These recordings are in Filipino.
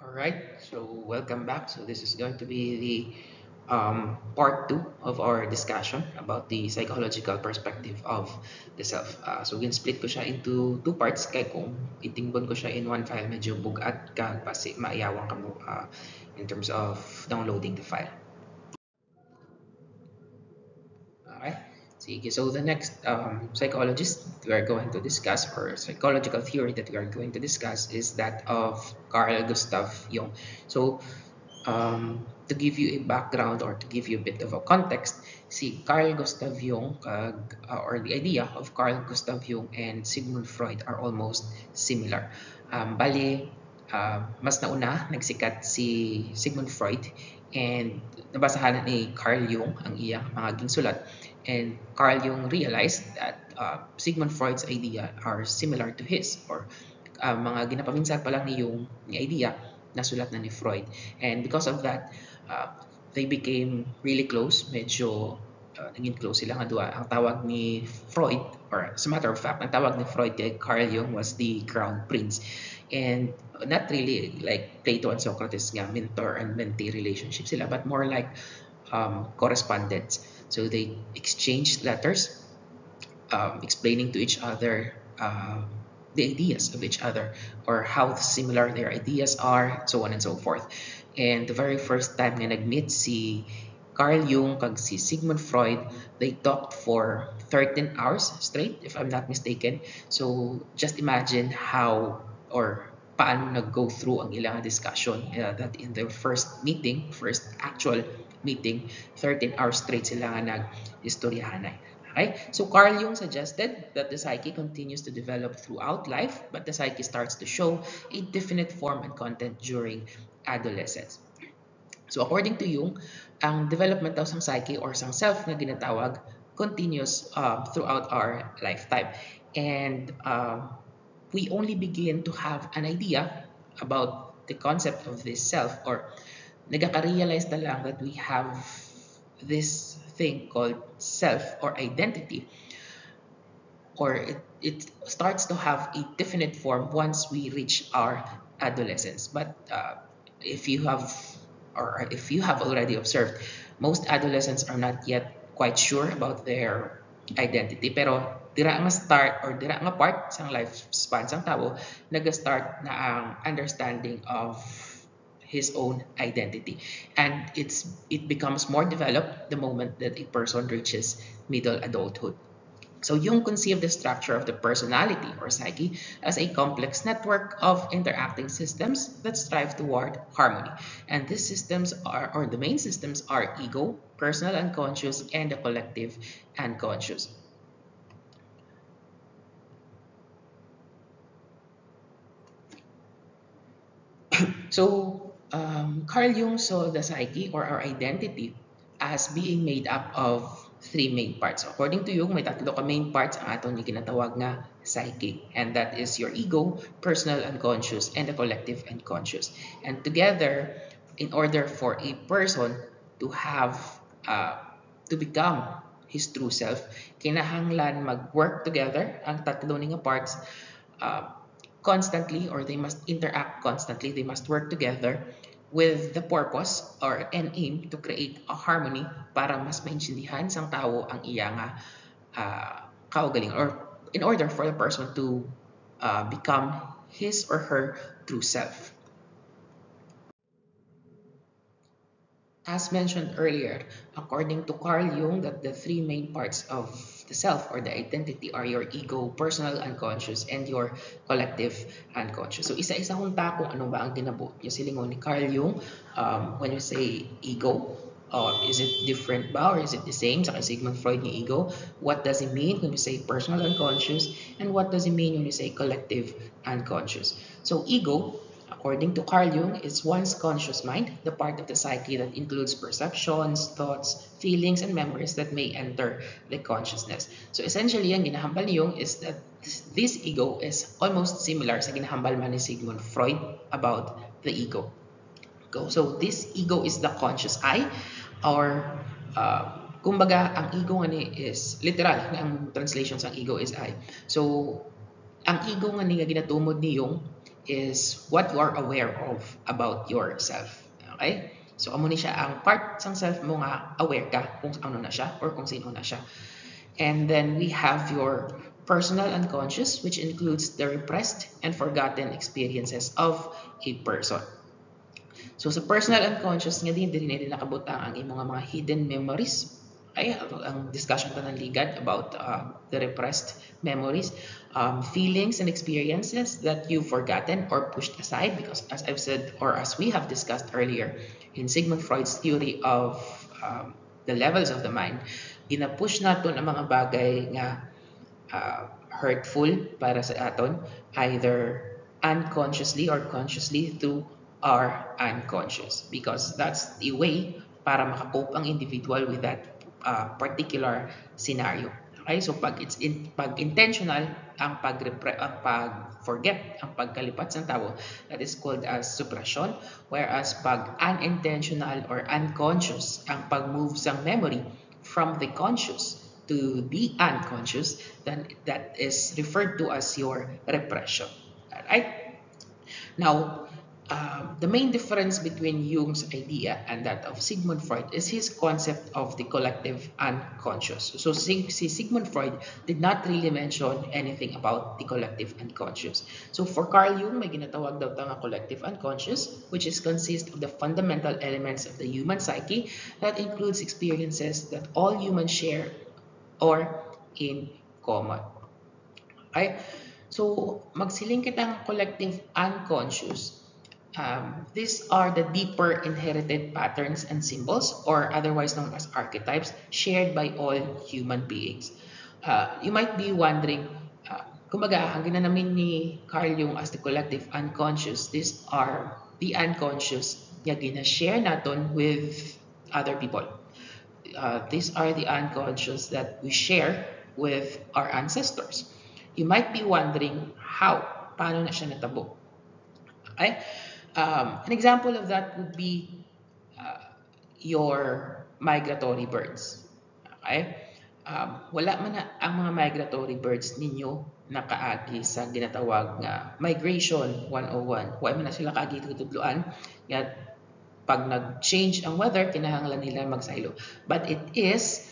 All right, so welcome back. So this is going to be the part two of our discussion about the psychological perspective of the self. So split ko siya into two parts kay kung itingbon ko siya in one file medyo bugat ka kasi maayawang ka mo in terms of downloading the file. Okay. Sige. So the next psychologist we are going to discuss, or psychological theory that we are going to discuss, is that of Carl Gustav Jung. So to give you a background or to give you a bit of a context, see Carl Gustav Jung, or the idea of Carl Gustav Jung and Sigmund Freud are almost similar. Bali, mas nauna nagsikat si Sigmund Freud and nabasahan ni Carl Jung ang iyang mga ginsulat, and Carl Jung realized that Sigmund Freud's idea are similar to his, or mga ginapaminsan pa lang ni Jung ni idea nasulat na ni Freud. And because of that, they became really close. Medyo naging close sila nga duwa. Ang tawag ni Freud, or as a matter of fact, ang tawag ni Freud kay Carl Jung was the Crown Prince. And not really like Plato and Socrates nga, mentor and mentee relationship sila, but more like correspondence. So they exchanged letters, explaining to each other the ideas of each other, or how similar their ideas are, so on and so forth. And the very first time nga nag-meet si Carl Jung kag si Sigmund Freud, they talked for 13 hours straight, if I'm not mistaken. So just imagine how, or paano nag-go through ang ilang discussion, that in their first meeting, first actual meeting, 13 hours straight sila nga nag-istoryahanay. Okay? So Carl Jung suggested that the psyche continues to develop throughout life, but the psyche starts to show a definite form and content during adolescence. So according to Jung, ang development daw sang psyche or sang self na ginatawag continues throughout our lifetime. And we only begin to have an idea about the concept of this self, or nagkaka-realize na lang that we have this thing called self or identity, or it starts to have a definite form once we reach our adolescence. But if you have, or if you have already observed, most adolescents are not yet quite sure about their identity, pero dira nga start, or dira nga part sang lifespan sang tao nag-start na ang understanding of his own identity, and it becomes more developed the moment that a person reaches middle adulthood. So Jung conceived the structure of the personality or psyche as a complex network of interacting systems that strive toward harmony. And these systems are, or the main systems are ego, personal unconscious, and the collective unconscious. So Carl Jung saw the psyche or our identity as being made up of three main parts. So, according to Jung, may tatlo ka main parts ang aton yung ginatawag nga psyche. And that is your ego, personal unconscious, and the collective unconscious. And together, in order for a person to have, to become his true self, kinahanglan mag-work together ang tatlo nga parts uh, constantly, or they must interact constantly, they must work together with the purpose or an aim to create a harmony para mas maintindihan sang tao ang iya nga kaugaling, or in order for the person to become his or her true self. As mentioned earlier, according to Carl Jung, that the three main parts of the self or the identity are your ego, personal unconscious, and your collective unconscious. So isa-isa kung kung ano ba ang ginabuot yung silingon ni Carl Jung. When you say ego, is it different ba, or is it the same sa Sigmund Freud ni ego? What does it mean when you say personal unconscious, and what does it mean when you say collective unconscious? So ego, according to Carl Jung, is one's conscious mind, the part of the psyche that includes perceptions, thoughts, feelings, and memories that may enter the consciousness. So essentially, ang ginahambal ni Jung is that this ego is almost similar sa ginahambal man ni Sigmund Freud about the ego. So this ego is the conscious I, or kumbaga, ang ego nga ni is literal, ang translation sa ego is I. So ang ego nga ni nga ginatumod ni Jung is what you are aware of about yourself. Okay? So, amo ni siya ang part sang self mo nga aware ka kung ano na siya or kung sino na siya. And then we have your personal unconscious, which includes the repressed and forgotten experiences of a person. So sa personal unconscious nga din, dili na din nakabutang ang imong mga hidden memories. Ay, ang discussion pa ng ligad about the repressed memories, feelings and experiences that you've forgotten or pushed aside, because as I've said, or as we have discussed earlier in Sigmund Freud's theory of the levels of the mind, gina-push naton ang mga bagay nga hurtful para sa aton, either unconsciously or consciously through our unconscious, because that's the way para makacope ang individual with that particular scenario. Okay, so pag intentional ang pag-forget, ang pagkalipat ng tao, that is called as suppression, whereas pag unintentional or unconscious ang pag-move sang memory from the conscious to the unconscious, then that is referred to as your repression. Alright? Now, the main difference between Jung's idea and that of Sigmund Freud is his concept of the collective unconscious. So Sigmund Freud did not really mention anything about the collective unconscious. So for Carl Jung, may ginatawag daw nga collective unconscious, which is consist of the fundamental elements of the human psyche that includes experiences that all humans share or in common. Okay? So, magsiling kitang collective unconscious. These are the deeper inherited patterns and symbols, or otherwise known as archetypes, shared by all human beings. You might be wondering, kumbaga, ang ginanamin ni Carl Jung as the collective unconscious, these are the unconscious na gina-share natin with other people. These are the unconscious that we share with our ancestors. You might be wondering how, paano na siya natabo? Okay? An example of that would be your migratory birds. Okay? Wala man na ang mga migratory birds ninyo nakaagi sa ginatawag nga Migration 101. Wala man na sila kaagi tutudloan. Nga pag nag-change ang weather, kinahanglan nila magsilo. But it is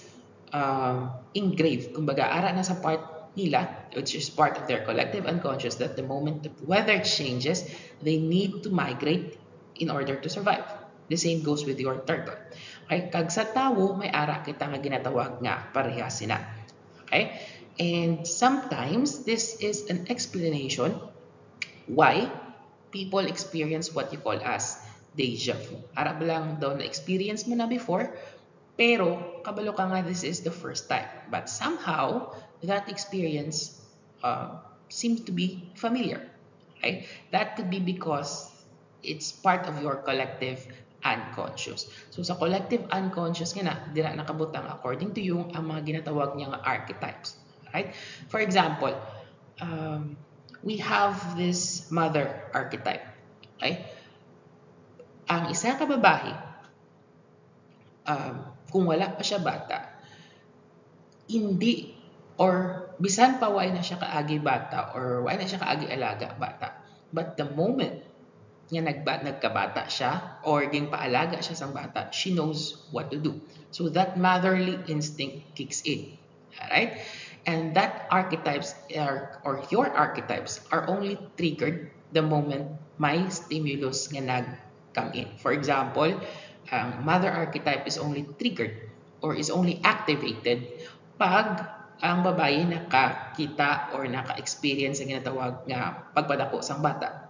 engraved. Kumbaga, ara na sa part nila, which is part of their collective unconscious, that the moment the weather changes, they need to migrate in order to survive. The same goes with your turtle. Okay? Kag sa tawo, may ara kita nga ginatawag nga parehas sina. Okay? And sometimes, this is an explanation why people experience what you call as deja vu. Ara lang daw na-experience mo na before, pero kabalo ka nga this is the first time. But somehow, that experience seems to be familiar. Okay? That could be because it's part of your collective unconscious. So sa collective unconscious nga na, dira nakabutang according to Jung ang mga ginatawag niya nga archetypes. Right? For example, we have this mother archetype. Okay? Ang isa ka babae, kung wala pa siya bata, hindi or bisan pa wala na siya kaagi bata or wala na siya kaagi alaga bata. But the moment niya nagkabata siya or ging paalaga siya sang bata, she knows what to do. So that motherly instinct kicks in. Alright? And that archetypes or your archetypes are only triggered the moment may stimulus nga nag-come in. For example, mother archetype is only triggered or is only activated pag ang babae nakakita or naka-experience ang ginatawag nga pagpadako sang bata.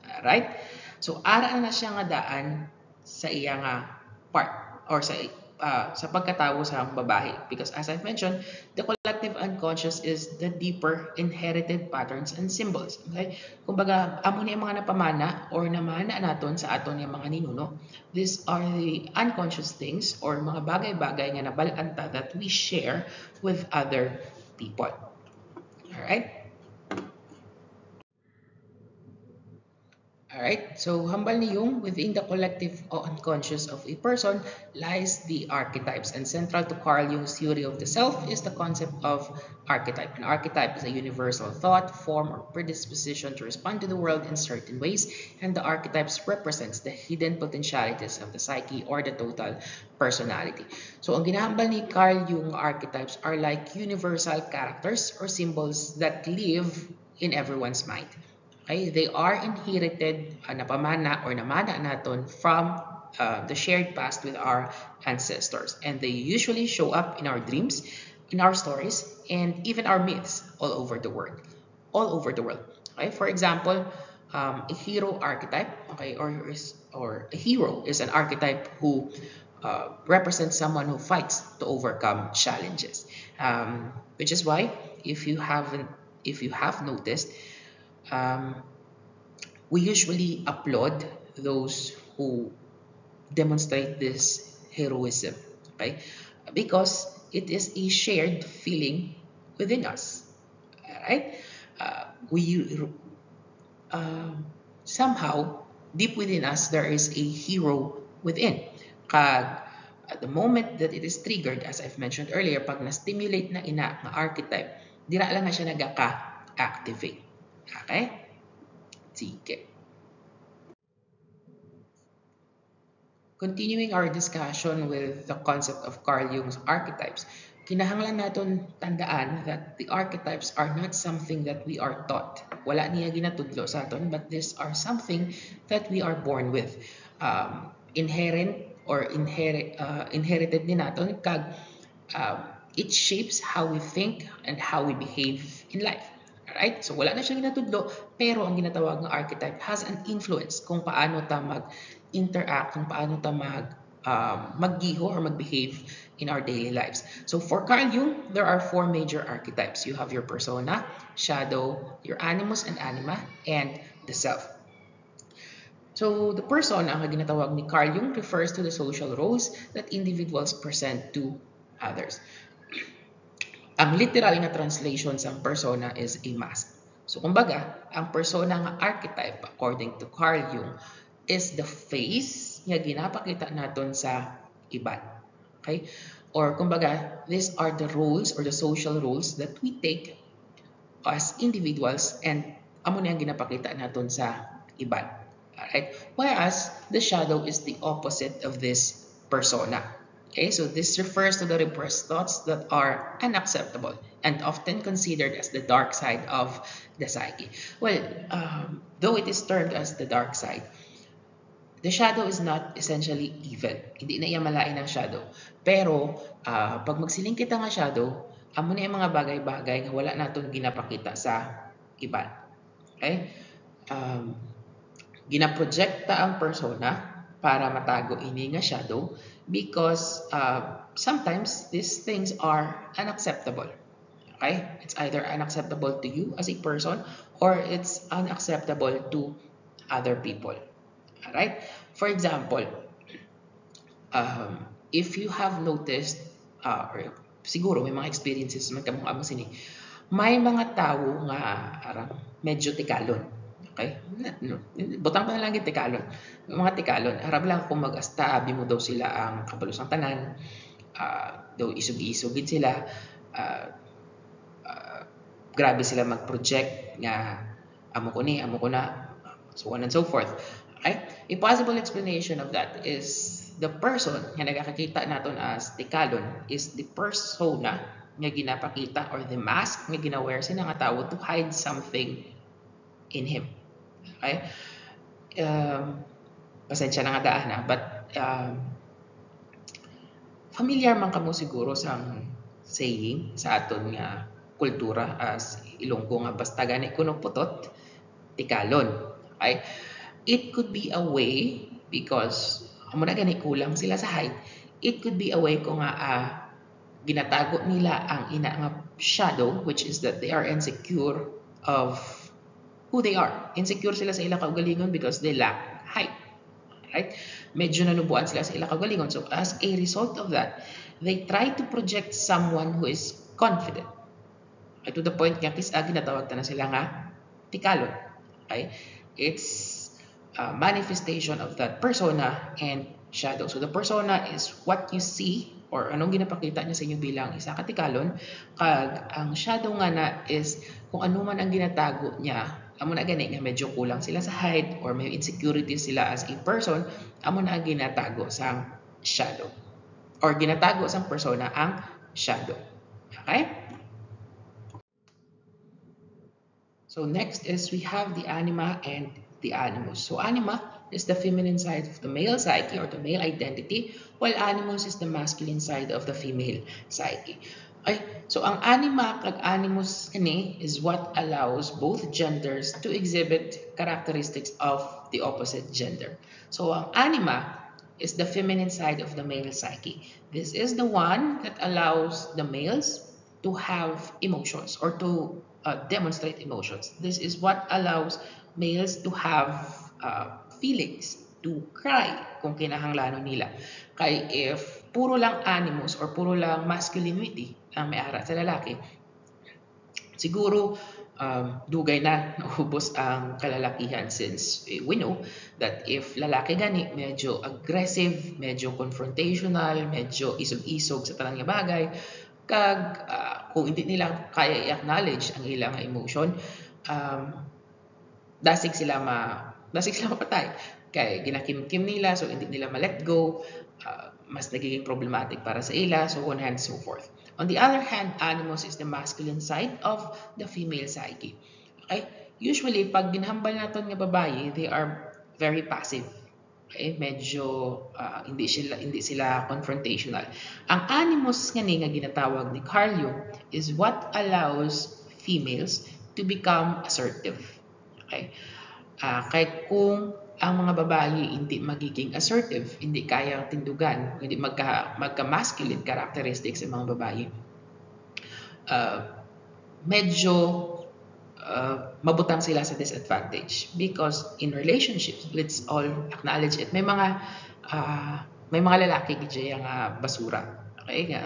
Alright? So, ara na siya nga daan sa iya nga part or sa pagkatawo sa babae. Because as I've mentioned, the collective unconscious is the deeper inherited patterns and symbols. Okay? Kumbaga, amo ni mga napamana or namana naton sa aton yung mga ninuno. These are the unconscious things or mga bagay-bagay nga nabalanta that we share with other people. Alright? Alright, so hambal ni Jung, within the collective o unconscious of a person lies the archetypes, and central to Carl Jung's theory of the self is the concept of archetype. An archetype is a universal thought, form, or predisposition to respond to the world in certain ways, and the archetypes represents the hidden potentialities of the psyche or the total personality. So ang ginahambal ni Carl Jung, archetypes are like universal characters or symbols that live in everyone's mind. Okay, they are inherited, napamana or namana naton from the shared past with our ancestors. And they usually show up in our dreams, in our stories, and even our myths all over the world. All over the world. Okay, for example, a hero archetype, okay, or a hero is an archetype who represents someone who fights to overcome challenges. Which is why, if you have noticed, um, we usually applaud those who demonstrate this heroism, okay? Because it is a shared feeling within us, right? We somehow deep within us there is a hero within. Kag at the moment that it is triggered, as I've mentioned earlier, pag na-stimulate na ina ng archetype, dira lang na siya nagaka-activate. Okay? Sige. Continuing our discussion with the concept of Carl Jung's archetypes, kinahanglan naton tandaan that the archetypes are not something that we are taught. Wala niya ginatudlo sa aton, but these are something that we are born with. Inherent or inherited ni naton kag it shapes how we think and how we behave in life. Alright? So wala na siyang ginatudlo, pero ang ginatawag ng archetype has an influence kung paano ta mag-interact, kung paano ta maggiho or mag-behave in our daily lives. So for Carl Jung, there are four major archetypes. You have your persona, shadow, your animus and anima, and the self. So the persona, ang ginatawag ni Carl Jung, refers to the social roles that individuals present to others. Ang literal na translation sa persona is a mask. So kumbaga, ang persona nga archetype according to Carl Jung is the face nga ginapakita naton sa iban. Okay? Or kumbaga, these are the roles or the social roles that we take as individuals and amo na ang ginapakita naton sa iban. Alright? Whereas the shadow is the opposite of this persona. Okay, so this refers to the repressed thoughts that are unacceptable and often considered as the dark side of the psyche. Well, though it is termed as the dark side, the shadow is not essentially evil. Hindi na iya malain ang shadow. Pero, pag magsiling kita nga shadow, amo na yung mga bagay-bagay nga wala naton ginapakita sa iban. Okay? Ginaprojecta ang persona para matago ini nga shadow because sometimes these things are unacceptable. Okay? It's either unacceptable to you as a person or it's unacceptable to other people. Alright? For example, if you have noticed, or siguro may mga experiences man kamong amo sini, may mga tao nga arang medyo tikalon. Okay? Butang pa na lang yung tikalon. Mga tikalon, harap lang kung mag-asta, abi mo daw sila ang kabalusang tanan, daw isug-isugid sila, grabe sila mag-project nga amo ko ni, amo ko na, so on and so forth. Okay? A possible explanation of that is the person nga nagakakita naton as tikalon is the persona nga ginapakita or the mask nga ginawear sila nga tao to hide something in him. Okay? Pasensya na nga daan but familiar man kamo siguro sa saying sa aton nga kultura as Ilonggo nga basta gani kuno putot tikalon. Okay? It could be a way because amo na gani kulang sila sa height. It could be a way kung nga ginatago nila ang ina nga shadow, which is that they are insecure of who they are. Insecure sila sa ilang kaugalingon because they lack height. Right? Medyo nanubuan sila sa ilang kaugalingon. So as a result of that, they try to project someone who is confident. To the point nga ginatawag na sila nga tikalon. Okay? It's manifestation of that persona and shadow. So the persona is what you see or anong ginapakita niya sa inyo bilang isa ka tikalon, kag ang shadow nga na is kung ano man ang ginatago niya. Amo na gani nga medyo kulang sila sa height or may insecurities sila as a person, amo na ang ginatago sa shadow or ginatago sa persona ang shadow. Okay? So next is we have the anima and the animus. So anima is the feminine side of the male psyche or the male identity, while animus is the masculine side of the female psyche. Okay, so ang anima kag animus kani is what allows both genders to exhibit characteristics of the opposite gender. So ang anima is the feminine side of the male psyche. This is the one that allows the males to have emotions or to demonstrate emotions. This is what allows males to have feelings, to cry kung kinahanglanon nila. Kaya if puro lang animus or puro lang masculinity ang may ara sa lalaki, siguro dugay na naubos ang kalalakihan since we know that if lalaki gani medyo aggressive, medyo confrontational, medyo isog-isog sa tanang bagay, kag kung hindi nila kaya i-acknowledge ang ilang emotion, dasig sila mapatay kay ginakimkim nila, so hindi nila ma-let go, mas nagiging problematic para sa ila, so on and so forth. On the other hand, animus is the masculine side of the female psyche. Okay? Usually, pag ginhambal natin nga babae, they are very passive. Okay? Medyo hindi sila confrontational. Ang animus nga ginatawag ni Carl Jung is what allows females to become assertive. Okay? Kahit kung ang mga babae hindi magiging assertive, hindi kayang tindugan, hindi magka-masculine characteristics ng mga babae, medyo mabutang sila sa disadvantage because in relationships, let's all acknowledge it, may mga lalaki gidya nga basura. Okay?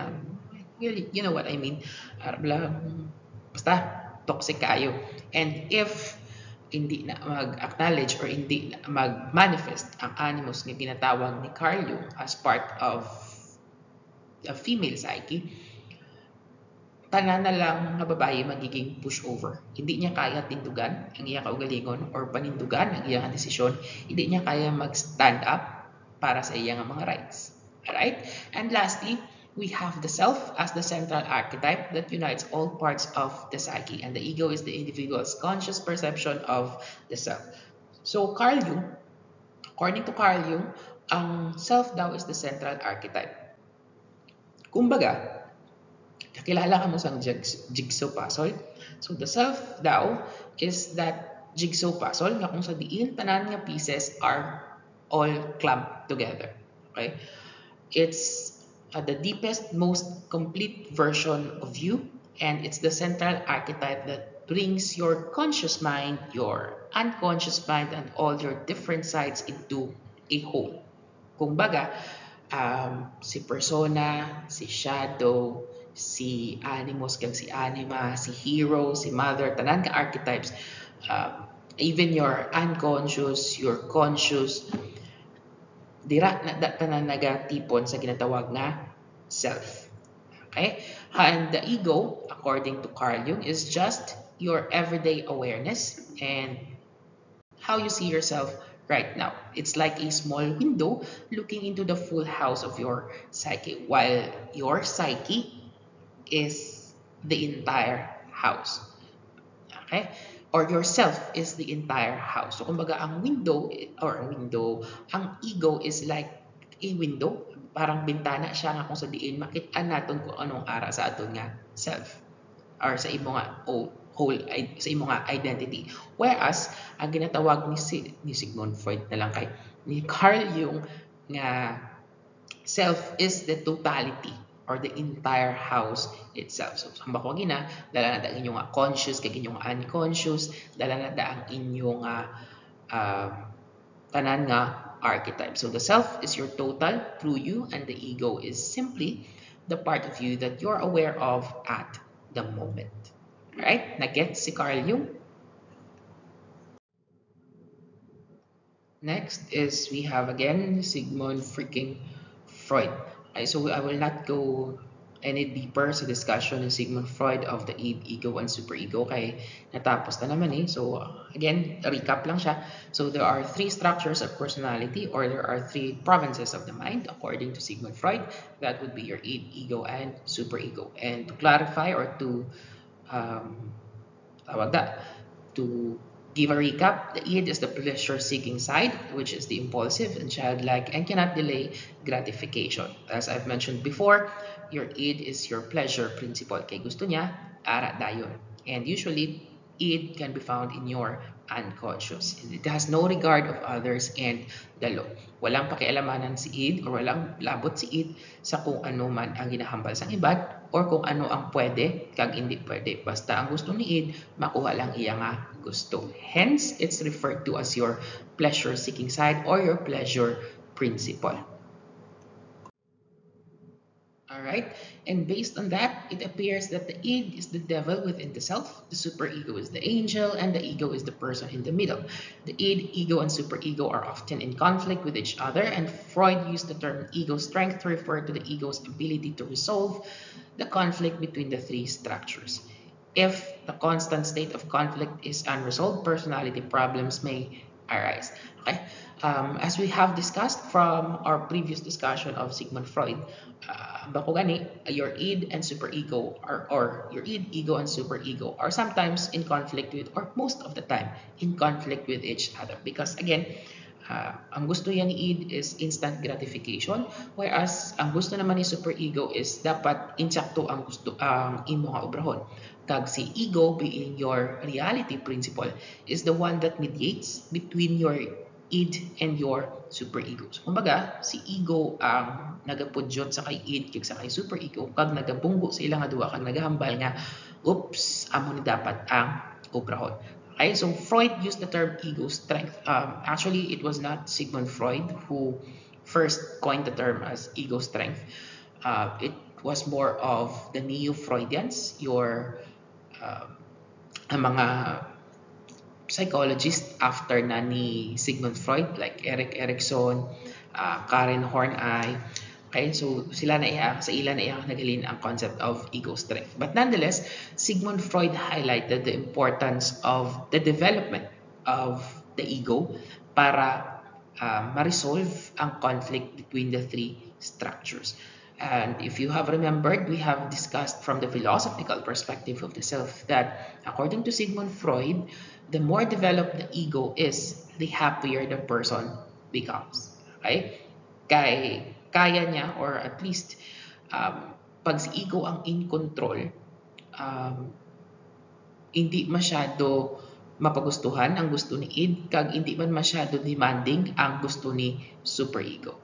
You know what I mean? Basta toxic kayo. And if hindi na mag-acknowledge or hindi na mag-manifest ang animus nga ginatawag ni Carl Jung as part of the female psyche, tanan na lang nga babae magiging pushover. Hindi niya kaya tindugan ang iyang kaugalingon or panindugan ang iyang desisyon. Hindi niya kaya mag-stand up para sa iyang mga rights. Alright? And lastly, we have the self as the central archetype that unites all parts of the psyche, and the ego is the individual's conscious perception of the self. So according to Carl Jung, ang self daw is the central archetype. Kumbaga, kakilala ka mo sa jigsaw puzzle. So the self daw is that jigsaw puzzle na kung sa diin tanan nga pieces are all clumped together. Okay? It's the deepest, most complete version of you, and it's the central archetype that brings your conscious mind, your unconscious mind, and all your different sides into a whole. Kung baga, si persona, si shadow, si animus, kag si anima, si hero, si mother, tanan ka archetypes, even your unconscious, your conscious, dira na tanan nagatipon sa ginatawag nga self. Okay? And the ego, according to Carl Jung, is just your everyday awareness and how you see yourself right now. It's like a small window looking into the full house of your psyche, while your psyche is the entire house. Okay? Or yourself is the entire house. So kumbaga ang ego is like a window, parang bintana siya nga kung sa diin makit-an naton kung anong ara sa aton nga self or sa imo nga sa imo nga identity. Whereas ang ginatawag ni Sigmund Freud na lang kay ni Carl Jung nga self is the totality or the entire house itself. So, hamba ko gina, dala na da ang inyong conscious, kag inyong unconscious, dala na da ang inyong tanan nga archetype. So, the self is your total, true you, and the ego is simply the part of you that you're aware of at the moment. Alright? Nag-get si Carl Jung? Next is we have again Sigmund freaking Freud. Okay, so I will not go any deeper sa discussion ng Sigmund Freud of the id, ego, and superego kay natapos na naman eh. So again, recap lang siya. So there are three structures of personality, or there are three provinces of the mind according to Sigmund Freud. That would be your id, ego, and superego. And to clarify, or to um, tawag na, to give a recap, the id is the pleasure-seeking side, which is the impulsive and childlike and cannot delay gratification. As I've mentioned before, your id is your pleasure principle. Kay gusto niya, ara dayon. And usually, id can be found in your unconscious. It has no regard of others and the law. Walang pakialamanan si id, or walang labot si id sa kung ano man ang ginahambal sa iban, or kung ano ang pwede kag hindi pwede. Basta ang gusto ni id, makuha lang iya nga gusto. Hence, it's referred to as your pleasure-seeking side or your pleasure principle. Alright, and based on that, it appears that the id is the devil within the self, the superego is the angel, and the ego is the person in the middle. The id, ego, and superego are often in conflict with each other, and Freud used the term ego strength to refer to the ego's ability to resolve the conflict between the three structures. If the constant state of conflict is unresolved, personality problems may arise. Okay? As we have discussed from our previous discussion of Sigmund Freud, bako gani, your id and superego or your id, ego, and superego are sometimes in conflict with, or most of the time, in conflict with each other. Because again, ang gusto yan ni id is instant gratification, whereas ang gusto naman ni superego is dapat insakto ang gusto ang imo nga obrahon. Kag si ego, being your reality principle, is the one that mediates between your id and your superego. So, kumbaga, si ego ang nagapudyot sa kay id kag sa kay superego, kag nagabunggo sa ilang duwa, kag nagahambal nga, oops, amo ni dapat ang obrahon. Okay, so Freud used the term ego strength. Actually, it was not Sigmund Freud who first coined the term as ego strength. It was more of the neo-Freudians, your mga psychologist after na ni Sigmund Freud, like Erik Erikson, Karen Horney. Okay, so sila na sa ilan na nagalin ang concept of ego strength. But nonetheless, Sigmund Freud highlighted the importance of the development of the ego para ma-resolve ang conflict between the three structures. And if you have remembered, we have discussed from the philosophical perspective of the self that according to Sigmund Freud, the more developed the ego is, the happier the person becomes. Okay? Kaya niya, or at least pag si ego ang in control, hindi masyado mapagustuhan ang gusto ni id, kag hindi man masyado demanding ang gusto ni superego.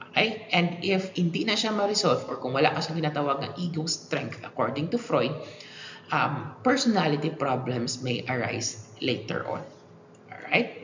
Okay? And if hindi na siya ma-resolve, or kung wala ka siyang ginatawag ng ego strength according to Freud, personality problems may arise later on. Alright?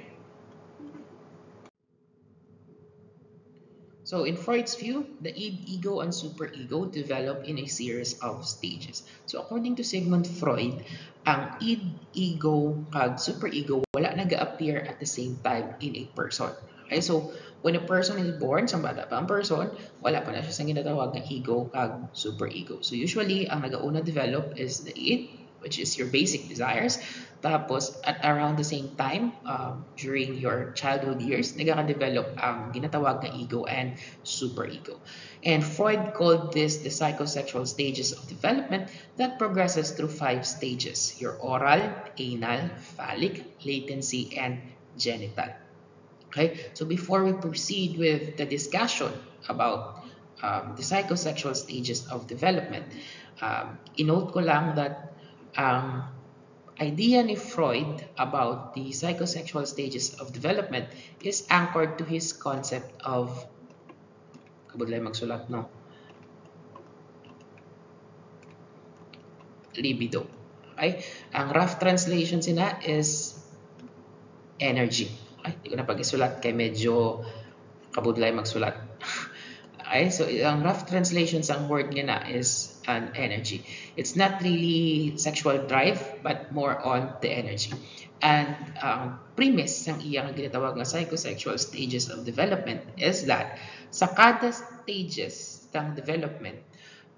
So in Freud's view, the id, ego, and superego develop in a series of stages. So according to Sigmund Freud, ang id, ego, kag superego wala nag-appear at the same time in a person. Okay, so when a person is born, sa bata pa ang person, wala pa na siya sa ginatawag na ego kag superego. So usually, ang nag-una develop is the id, which is your basic desires. Tapos, at around the same time, during your childhood years, nagkaka-develop ang ginatawag na ego and superego. And Freud called this the psychosexual stages of development that progresses through 5 stages: your oral, anal, phallic, latency, and genital. Okay, so before we proceed with the discussion about the psychosexual stages of development, inote ko lang that idea ni Freud about the psychosexual stages of development is anchored to his concept of, kabudlay magsulat, no? Libido. Okay? Ang rough translation sina is energy. Okay? Hindi ko na pag-isulat kay medyo kabudlay magsulat. Okay? So, ang rough translation sa word niya na is an energy. It's not really sexual drive, but more on the energy. And ang premise ng iyang ginatawag na psychosexual stages of development is that sa kada stages ng development,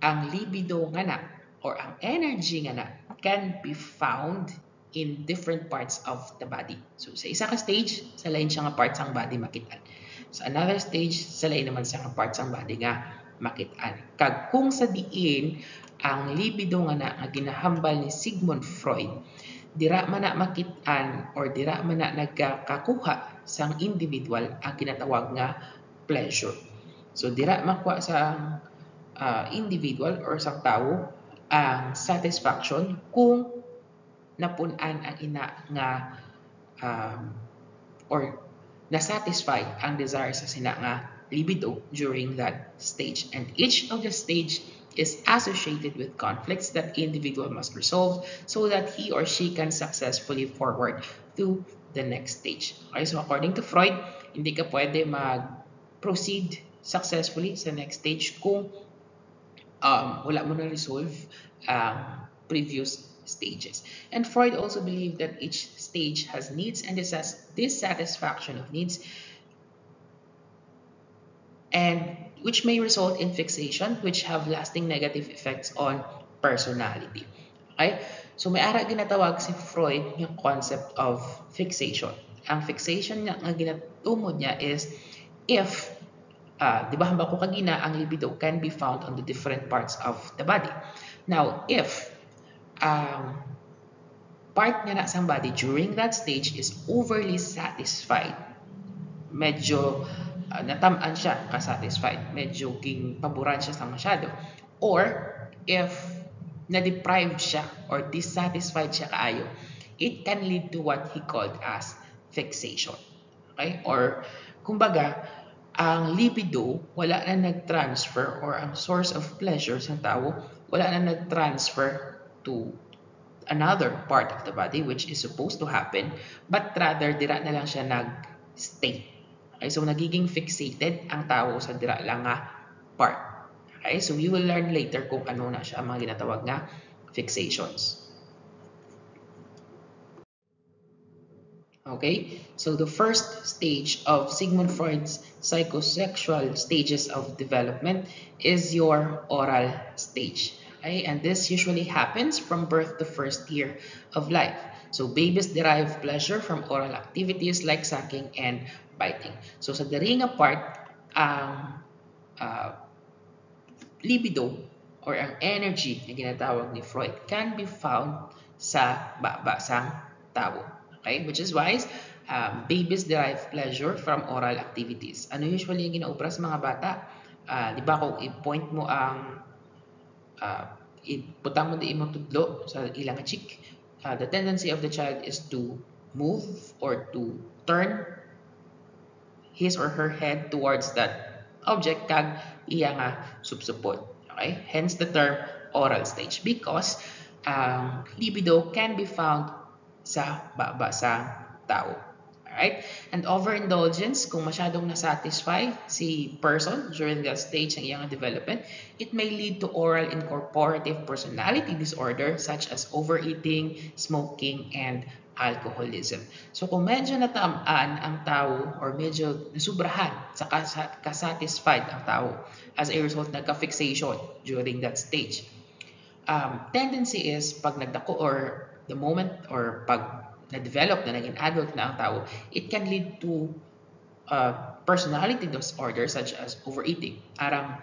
ang libido nga na or ang energy nga na can be found in different parts of the body. So sa isa ka stage, sa lain siya nga parts ang body makitaan. Sa another stage, sa lain naman siya nga parts ang body nga makitaan. Kag kung sa diin ang libido nga na nga ginahambal ni Sigmund Freud, dira man na makitaan or dira man na nagkakakuha sang individual ang ginatawag nga pleasure. So dira makuha sa individual or sa tao ang satisfaction kung napunan ang ina nga um, or na-satisfy ang desire sa sina nga libido during that stage. And each of the stage is associated with conflicts that individual must resolve so that he or she can successfully forward to the next stage. Okay, so according to Freud, hindi ka pwede mag-proceed successfully sa next stage kung wala mo na resolve ang previous stages. And Freud also believed that each stage has needs and dissatisfaction of needs, and which may result in fixation, which have lasting negative effects on personality. Okay? So may ara ginatawag si Freud yung concept of fixation. Ang fixation nga ginatumod niya is if di ba hamba ko kagina, ang libido can be found on the different parts of the body. Now, if part niya na sa body during that stage is overly satisfied, medyo natamaan siya, ka-satisfied, medyo king paboran siya sa masyado, or if na-deprived siya or dissatisfied siya kaayo, it can lead to what he called as fixation. Okay? Or, kumbaga, ang libido, wala na nag-transfer or ang source of pleasure sa tao, wala na nag-transfer to another part of the body which is supposed to happen, but rather dira na lang siya nag-stay. Okay, so nagiging fixated ang tao sa dira lang nga part. Okay, so we will learn later kung ano na siya mga ginatawag nga fixations. Okay, so the first stage of Sigmund Freud's psychosexual stages of development is your oral stage. Okay, and this usually happens from birth to first year of life. So babies derive pleasure from oral activities like sucking and biting. So sa diri nga part, ang libido or ang energy na ginatawag ni Freud can be found sa baba sang tao. Okay, which is why babies derive pleasure from oral activities. Ano usually yung ginaobra sa mga bata? Di ba kung i-point mo ang iputang mo di imong tudlo sa ilang cheek, the tendency of the child is to move or to turn his or her head towards that object kag iya nga supsupot. Okay? Hence the term oral stage because libido can be found sa baba sa tao. Alright? And overindulgence, kung masyadong nasatisfy si person during that stage ng iyang development, it may lead to oral incorporative personality disorder such as overeating, smoking, and alcoholism. So kung medyo natamaan ang tao or medyo nasubrahan sa kasatisfied ang tao as a result ng fixation during that stage, tendency is pag nagdako or the moment or pag na-develop na naging adult na ang tao, it can lead to personality disorders such as overeating. Arang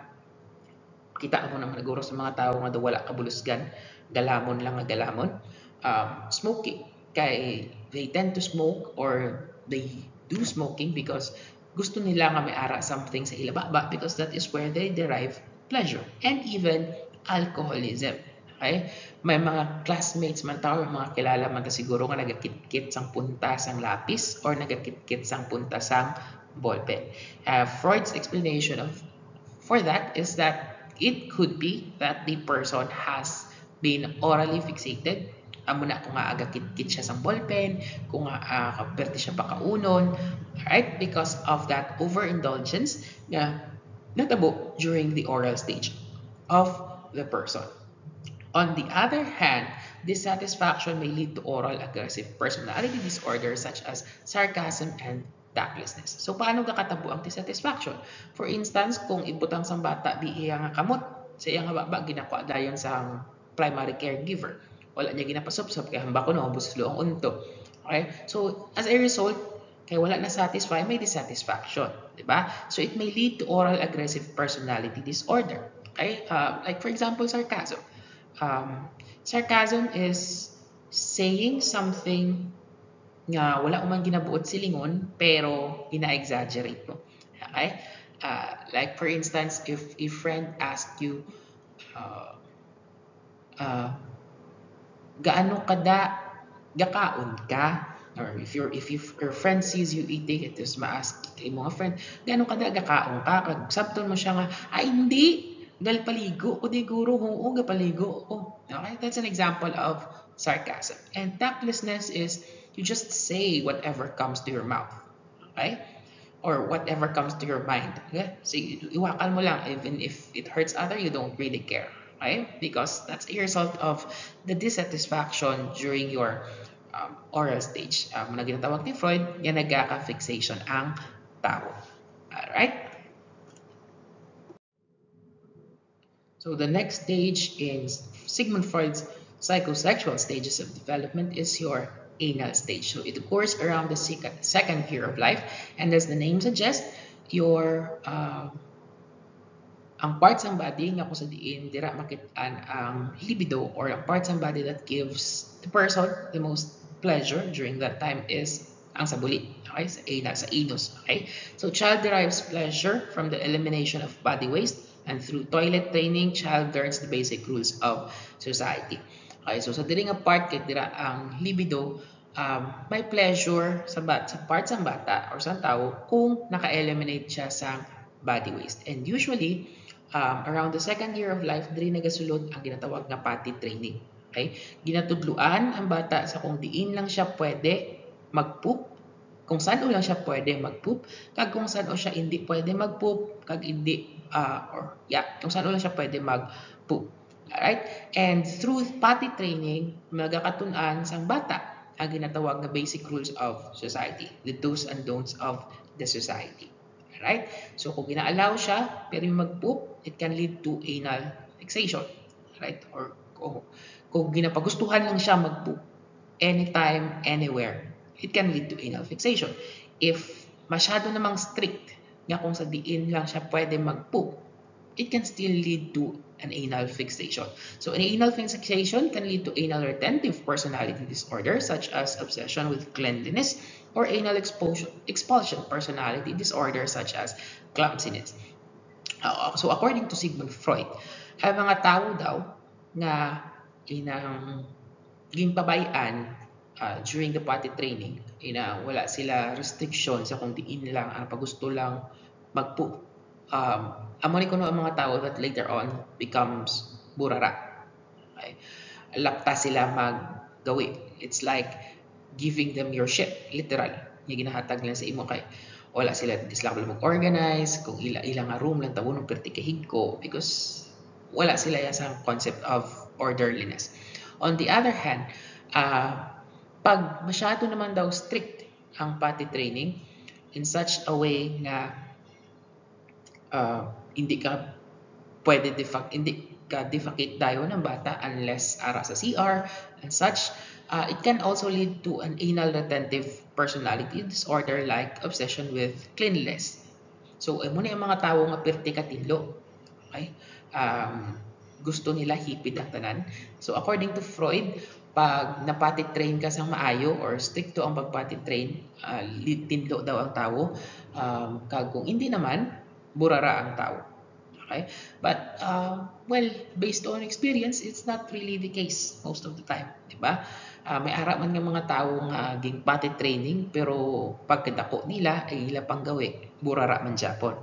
kita mo naman naguro sa mga tao nga wala kabulusgan, galamon lang nga galamon. Smoking, kay they tend to smoke or they do smoking because gusto nila nga may ara something sa ilababa because that is where they derive pleasure. And even alcoholism. Okay? May mga classmates man tao, mga kilala man ta siguro nga nagakit-kit sang punta sang lapis or nagakit-kit sang punta sang ballpen. Freud's explanation for that is that it could be that the person has been orally fixated. Amo na kung nga agakit-kit siya sang ballpen, kung nga kaperte siya pakaunon, right? Because of that overindulgence na natabo during the oral stage of the person. On the other hand, dissatisfaction may lead to oral aggressive personality disorders such as sarcasm and tactlessness. So, paano kakatabo ang dissatisfaction? For instance, kung ibutang sang bata di iya nga kamot, sa iya nga baba ginakwa dayon sa primary caregiver. Wala niya ginapasubsob kaya hamba ko no, buslo ang unto. Okay? So, as a result, kaya wala na satisfy, may dissatisfaction. Diba? So, it may lead to oral aggressive personality disorder. Okay? Like for example, sarcasm. Sarcasm is saying something nga wala umang ginabuot silingon pero gina-exaggerate mo. Okay? Like for instance, if a friend asked you, uh, uh, gaano kada gakaon ka? Or if your friend sees you eating, it is ma-ask kay mga friend, gaano kada gakaon ka? Kag sabton mo siya nga, ay hindi, gal paligo ko di guro, oo, gapaligo ko. Okay, that's an example of sarcasm. And tactlessness is you just say whatever comes to your mouth. Okay? Or whatever comes to your mind. Okay? So, iwakan mo lang, even if it hurts other, you don't really care. Okay? Because that's a result of the dissatisfaction during your oral stage. Na ginatawag ni Freud, yan nagkaka-fixation ang tao. Alright? So the next stage in Sigmund Freud's psychosexual stages of development is your anal stage. So it occurs around the second year of life, and as the name suggests, your ang parts ng body nga kung sa diin dira makitaan ang libido or ang parts ng body that gives the person the most pleasure during that time is ang sabuli. Okay? Sa anal, sa anus. Okay? So child derives pleasure from the elimination of body waste, and through toilet training, child learns the basic rules of society. Okay, so sa diri nga part kay dira ang libido, may pleasure sa parts ng bata or sa tao kung naka-eliminate siya sa body waste. And usually, around the second year of life, diri nagasulod ang ginatawag nga potty training. Okay? Ginatudluan ang bata sa kung diin lang siya pwede mag-poop, kung saan o lang siya pwede mag-poop, kag kung saan o siya hindi pwede mag-poop, kag hindi, kung saan o lang siya pwede mag-poop. Alright? And through potty training, magakatunan sang bata ang ginatawag na basic rules of society, the do's and don'ts of the society. Alright? So kung gina-allow siya, pero mag-poop, it can lead to anal fixation. Right? Or kung ginapagustuhan lang siya mag-poop, anytime, anywhere, it can lead to anal fixation. If masyado namang strict nga kung sa diin lang siya pwede mag-poop, it can still lead to an anal fixation. So an anal fixation can lead to anal retentive personality disorder such as obsession with cleanliness or anal expulsion personality disorder such as clumsiness. So according to Sigmund Freud, ang mga tao daw nga inang ginpabayan during the potty training, wala sila restriction sa kung diin lang ang pagusto lang magpoop. Amo ni kuno ang mga tao that later on becomes burara. Okay? Lakta sila maggawi. It's like giving them your shit, literal. Yung ginahatag nila sa imo kay wala sila mag-organize, kung ilang room lang tawon ng pertikahig ko because wala sila sa concept of orderliness. On the other hand, pag masyado naman daw strict ang potty training in such a way na hindi ka defecate dayo ng bata unless ara sa CR and such, it can also lead to an anal retentive personality disorder like obsession with cleanliness. So muna yung mga tao nga perti katilo, okay? Gusto nila hipid ang tanan. So according to Freud, pag napati train ka sa maayo or stricto ang pagpati train, tinlo daw ang tao. Kag kung hindi naman, burara ang tao. Okay? But, well, based on experience, it's not really the case most of the time. Diba? May ara man ng mga tao nga ging potty training, pero pagkadako nila ay ila pang gawi, burara man Japon.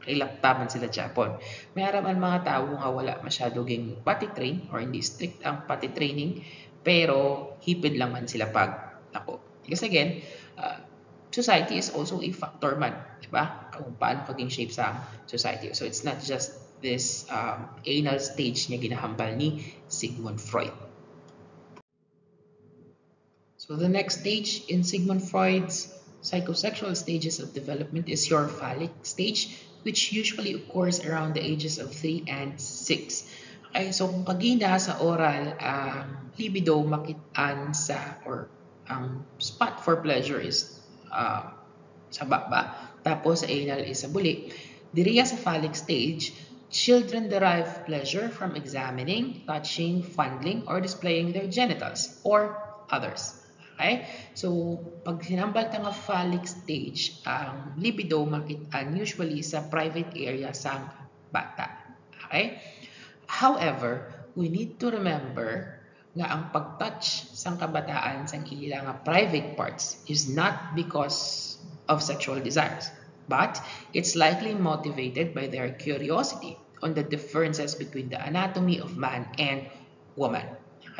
Ilapta man sila Japon. May ara man mga tao nga wala masyado ging potty train or hindi strict ang potty training, pero hipid lang man sila pag dako. Because again, society is also a factor man, diba? Kung paano kaging shape sa society. So it's not just this anal stage niya ginahambal ni Sigmund Freud. So the next stage in Sigmund Freud's psychosexual stages of development is your phallic stage, which usually occurs around the ages of 3 and 6. Okay, so kung kagina sa oral, libido makitaan sa or ang spot for pleasure is sa baba, tapos sa anal is sa buli. Diriya sa phallic stage, children derive pleasure from examining, touching, fondling, or displaying their genitals or others. Okay? So, pag sinambal ta nga phallic stage, ang libido makitaan usually sa private area sa bata. Okay? However, we need to remember nga ang pag-touch sang kabataan sang ila nga private parts is not because of sexual desires, but it's likely motivated by their curiosity on the differences between the anatomy of man and woman.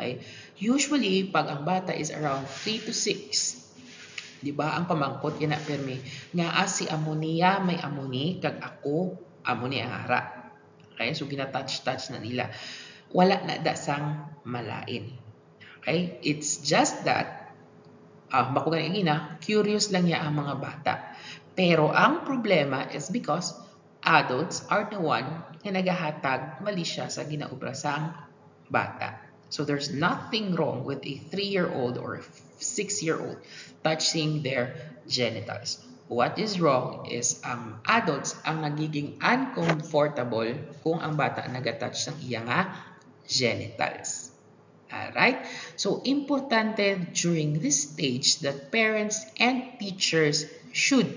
Okay? Usually, pag ang bata is around 3 to 6, di ba, ang pamangkot yun na pirmi, nga si ammonia may amoni, kag ako amoni ang ara. Okay? So, ginatouch-touch na nila. Wala na dasang malain. Okay? It's just that, bako ganyan na, curious lang niya ang mga bata. Pero ang problema is because adults are the one na nagahatag mali siya sa ginaubrasang bata. So there's nothing wrong with a 3-year-old or 6-year-old touching their genitals. What is wrong is ang adults ang nagiging uncomfortable kung ang bata nagatouch ng iya nga genitals. Alright? So, importante during this stage that parents and teachers should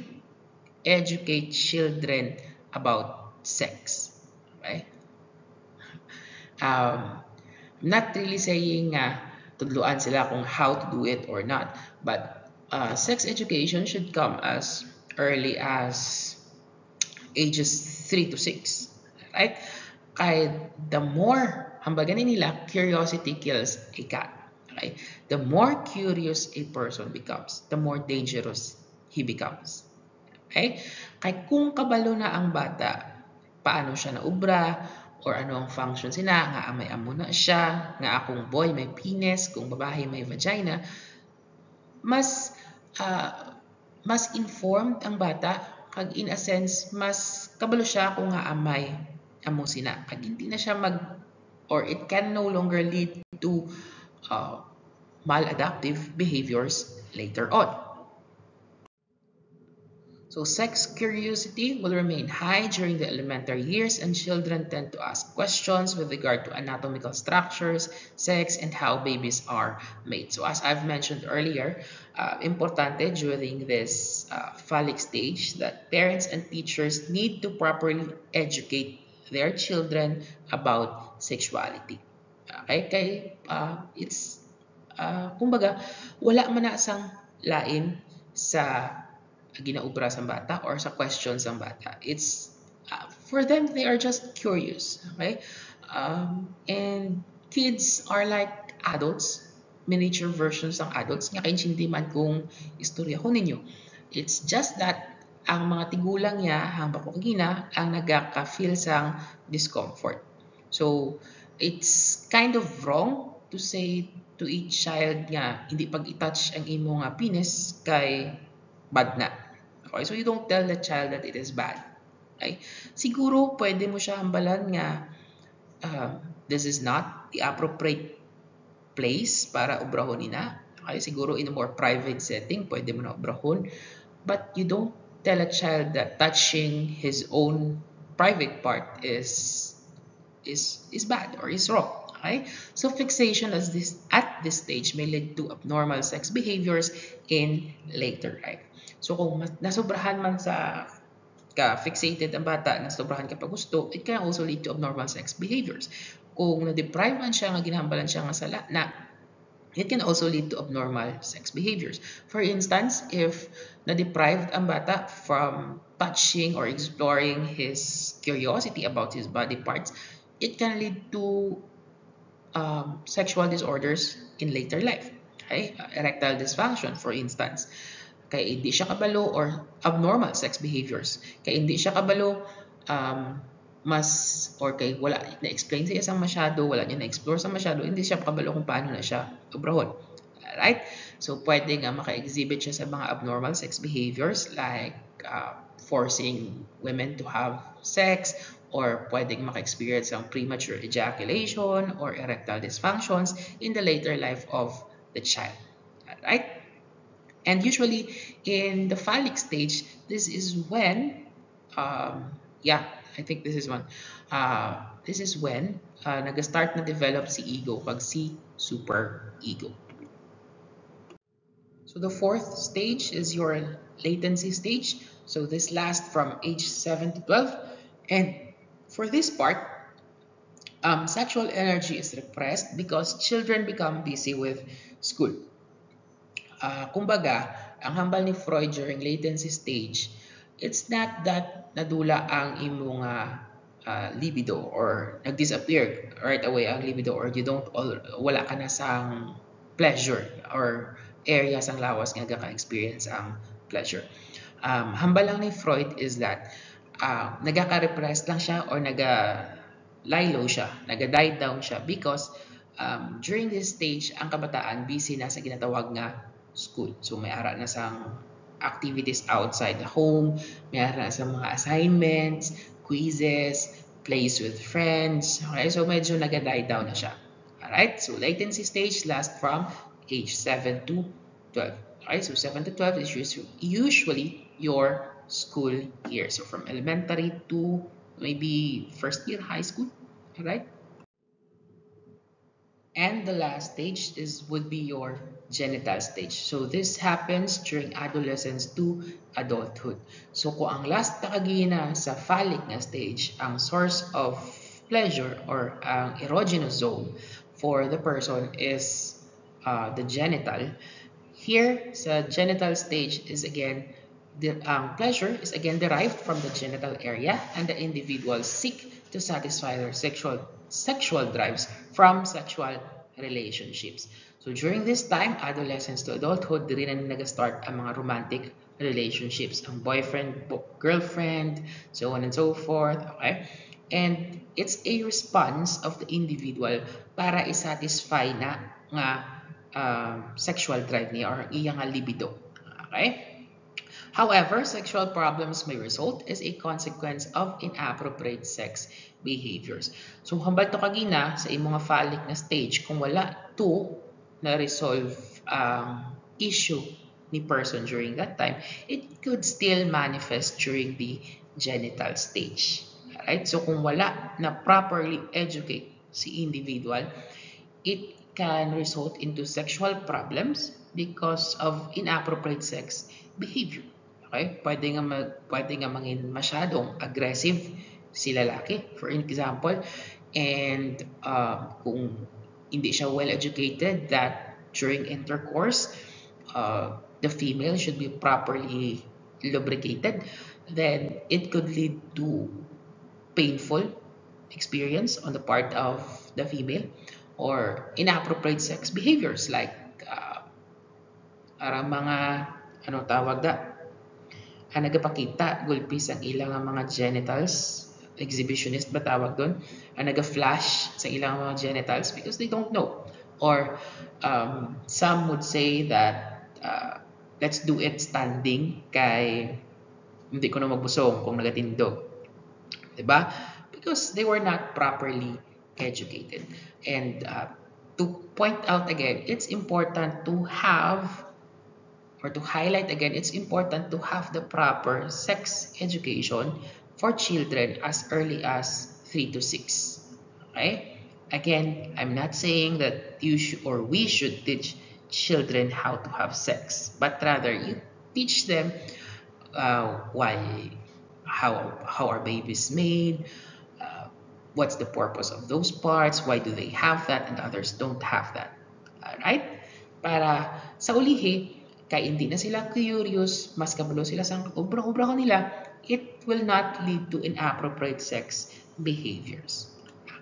educate children about sex. Okay? Not really saying tudluan sila kung how to do it or not, but sex education should come as early as ages 3 to 6. Right? Kaya the more, hambagan nila, curiosity kills a cat. Okay? The more curious a person becomes, the more dangerous he becomes. Okay? Kaya kung kabalo na ang bata, paano siya naubra, or ano ang function sila, nga may amo na siya, nga akong boy may penis, kung babae may vagina, mas informed ang bata, kag in a sense, mas kabalo siya kung nga amay amo sina. Kag hindi na siya or it can no longer lead to maladaptive behaviors later on. So sex curiosity will remain high during the elementary years, and children tend to ask questions with regard to anatomical structures, sex, and how babies are made. So as I've mentioned earlier, importante during this phallic stage that parents and teachers need to properly educate their children about sexuality. Okay? Kay it's kumbaga wala man na sang lain sa ginaubra sa bata or sa questions ng bata. It's for them, they are just curious. Okay? And kids are like adults, miniature versions ng adults. Nga kayo hindi man kung istorya ko ninyo. It's just that ang mga tigulang niya, ang bakukagina, ang nagaka-feel sang discomfort. So, it's kind of wrong to say to each child nga, hindi pag i-touch ang imo nga penis kay bad na. Okay? So, you don't tell the child that it is bad. Okay? Siguro, pwede mo siya hambalan nga this is not the appropriate place para ubrahon nina. Okay? Siguro, in a more private setting, pwede mo na ubrahon. But you don't tell a child that touching his own private part is bad or is wrong. Okay? So fixation at this stage may lead to abnormal sex behaviors in later life. So kung nasobrahan man sa ka-fixated ang bata, nasobrahan ka pa gusto, it can also lead to abnormal sex behaviors. Kung na-deprive man siya, nga ginahambalan siya nga sala na, it can also lead to abnormal sex behaviors. For instance, if na-deprived ang bata from touching or exploring his curiosity about his body parts, it can lead to sexual disorders in later life. Okay? Erectile dysfunction, for instance. Kaya hindi siya kabalo or abnormal sex behaviors. Kaya hindi siya kabalo kay wala na-explain sa isang masyado, wala niya na-explore sa masyado, hindi siya kabalo kung paano na siya ubrahon. Right? So, pwede nga maka-exhibit siya sa mga abnormal sex behaviors like forcing women to have sex, or pwedeng maka-experience ng premature ejaculation or erectile dysfunctions in the later life of the child. Right? And usually in the phallic stage, this is when, yeah, I think this is one. This is when nag-start na develop si ego pag si super ego. So the fourth stage is your latency stage. So this lasts from age 7 to 12. And for this part, sexual energy is repressed because children become busy with school. Kumbaga, ang hambal ni Freud during latency stage, it's not that nadula ang imong libido or nag-disappear right away ang libido, or you don't wala ka na sang pleasure or area sang lawas nga ka-experience ang pleasure. Hambal lang ni Freud is that nagaka-repress lang siya or lie low siya, naga-die down siya because during this stage, ang kabataan busy na sa ginatawag nga school. So may ara na sang activities outside the home, may ara na sa mga assignments, quizzes, plays with friends. Okay, so medyo naga-die down na siya. Alright, so latency stage lasts from age 7 to 12. Okay, so 7 to 12 is usually your school year. So from elementary to maybe first year high school. Alright? And the last stage would be your genital stage. So this happens during adolescence to adulthood. So kung ang last nakagina sa phallic na stage, ang source of pleasure or ang erogenous zone for the person is the genital. Here sa genital stage is again the pleasure is again derived from the genital area, and the individuals seek to satisfy their sexual drives from sexual relationships. So during this time, adolescence to adulthood, diri na nag-start ang mga romantic relationships, ang boyfriend, girlfriend, so on and so forth, okay? And it's a response of the individual para i-satisfy na nga sexual drive niya or iyang libido, okay? However, sexual problems may result as a consequence of inappropriate sex behaviors. So, hambal to kagina sa imong phallic na stage kung wala to na-resolve issue ni person during that time, it could still manifest during the genital stage. Alright? So, kung wala na properly educate si individual, it can result into sexual problems because of inappropriate sex behavior. Okay? Pwede nga mangin masyadong aggressive si lalaki, for example, and kung hindi siya well educated, that during intercourse, the female should be properly lubricated, then it could lead to painful experience on the part of the female or inappropriate sex behaviors like mga ano tawag da nagapakita gulpis ang ilang mga genitals, exhibitionist ba tawag doon, naga-flash sa ilang mga genitals because they don't know, or some would say that let's do it standing kay hindi ko na magbusong kung nagatindog, diba? Because they were not properly educated. And to point out again, it's important to have or to highlight again, it's important to have the proper sex education for children as early as 3 to 6. Okay? Again, I'm not saying that you should or we should teach children how to have sex, but rather you teach them how our babies made, what's the purpose of those parts, why do they have that and others don't have that. Alright? Para sa ulihi, kaya hindi na sila curious, mas kabalo sila sa obra-obra kanila, it will not lead to inappropriate sex behaviors.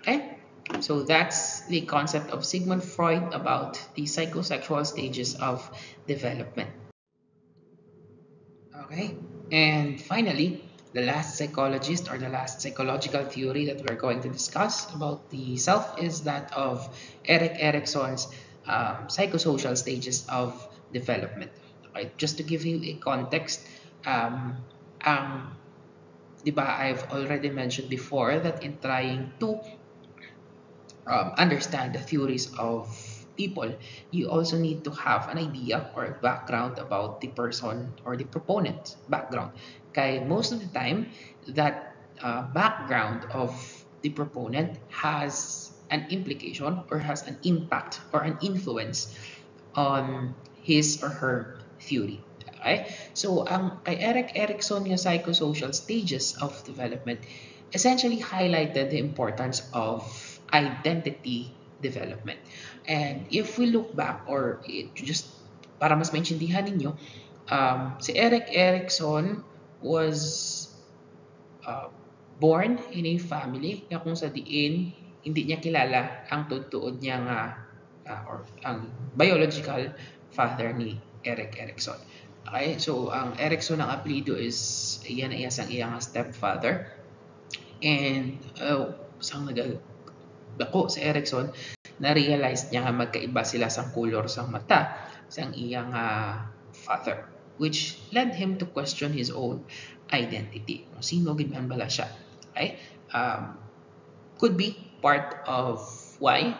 Okay? So that's the concept of Sigmund Freud about the psychosexual stages of development. Okay? And finally, the last psychologist or the last psychological theory that we're going to discuss about the self is that of Erik Erikson's psychosocial stages of development. Okay, just to give you a context, um, ang, di ba, I've already mentioned before that in trying to understand the theories of people, you also need to have an idea or a background about the person or the proponent's background. Kaya most of the time, that background of the proponent has an implication or has an impact or an influence on his or her theory. Okay? So, ang kay Eric Erikson yung psychosocial stages of development essentially highlighted the importance of identity development. And if we look back, or just para mas maintindihan ninyo, si Eric Erikson was uh, born in a family na kung sa diin hindi niya kilala ang tutuod niyang or ang biological father ni Eric Erikson. Okay, so ang Erikson ang apelyido is iyan ay ang iyang stepfather. And sang nagdako si Erikson, na-realize niya nga magkaiba sila sa color sang mata sang iyang father, which led him to question his own identity. Sino gid man bala siya? Okay? Could be part of why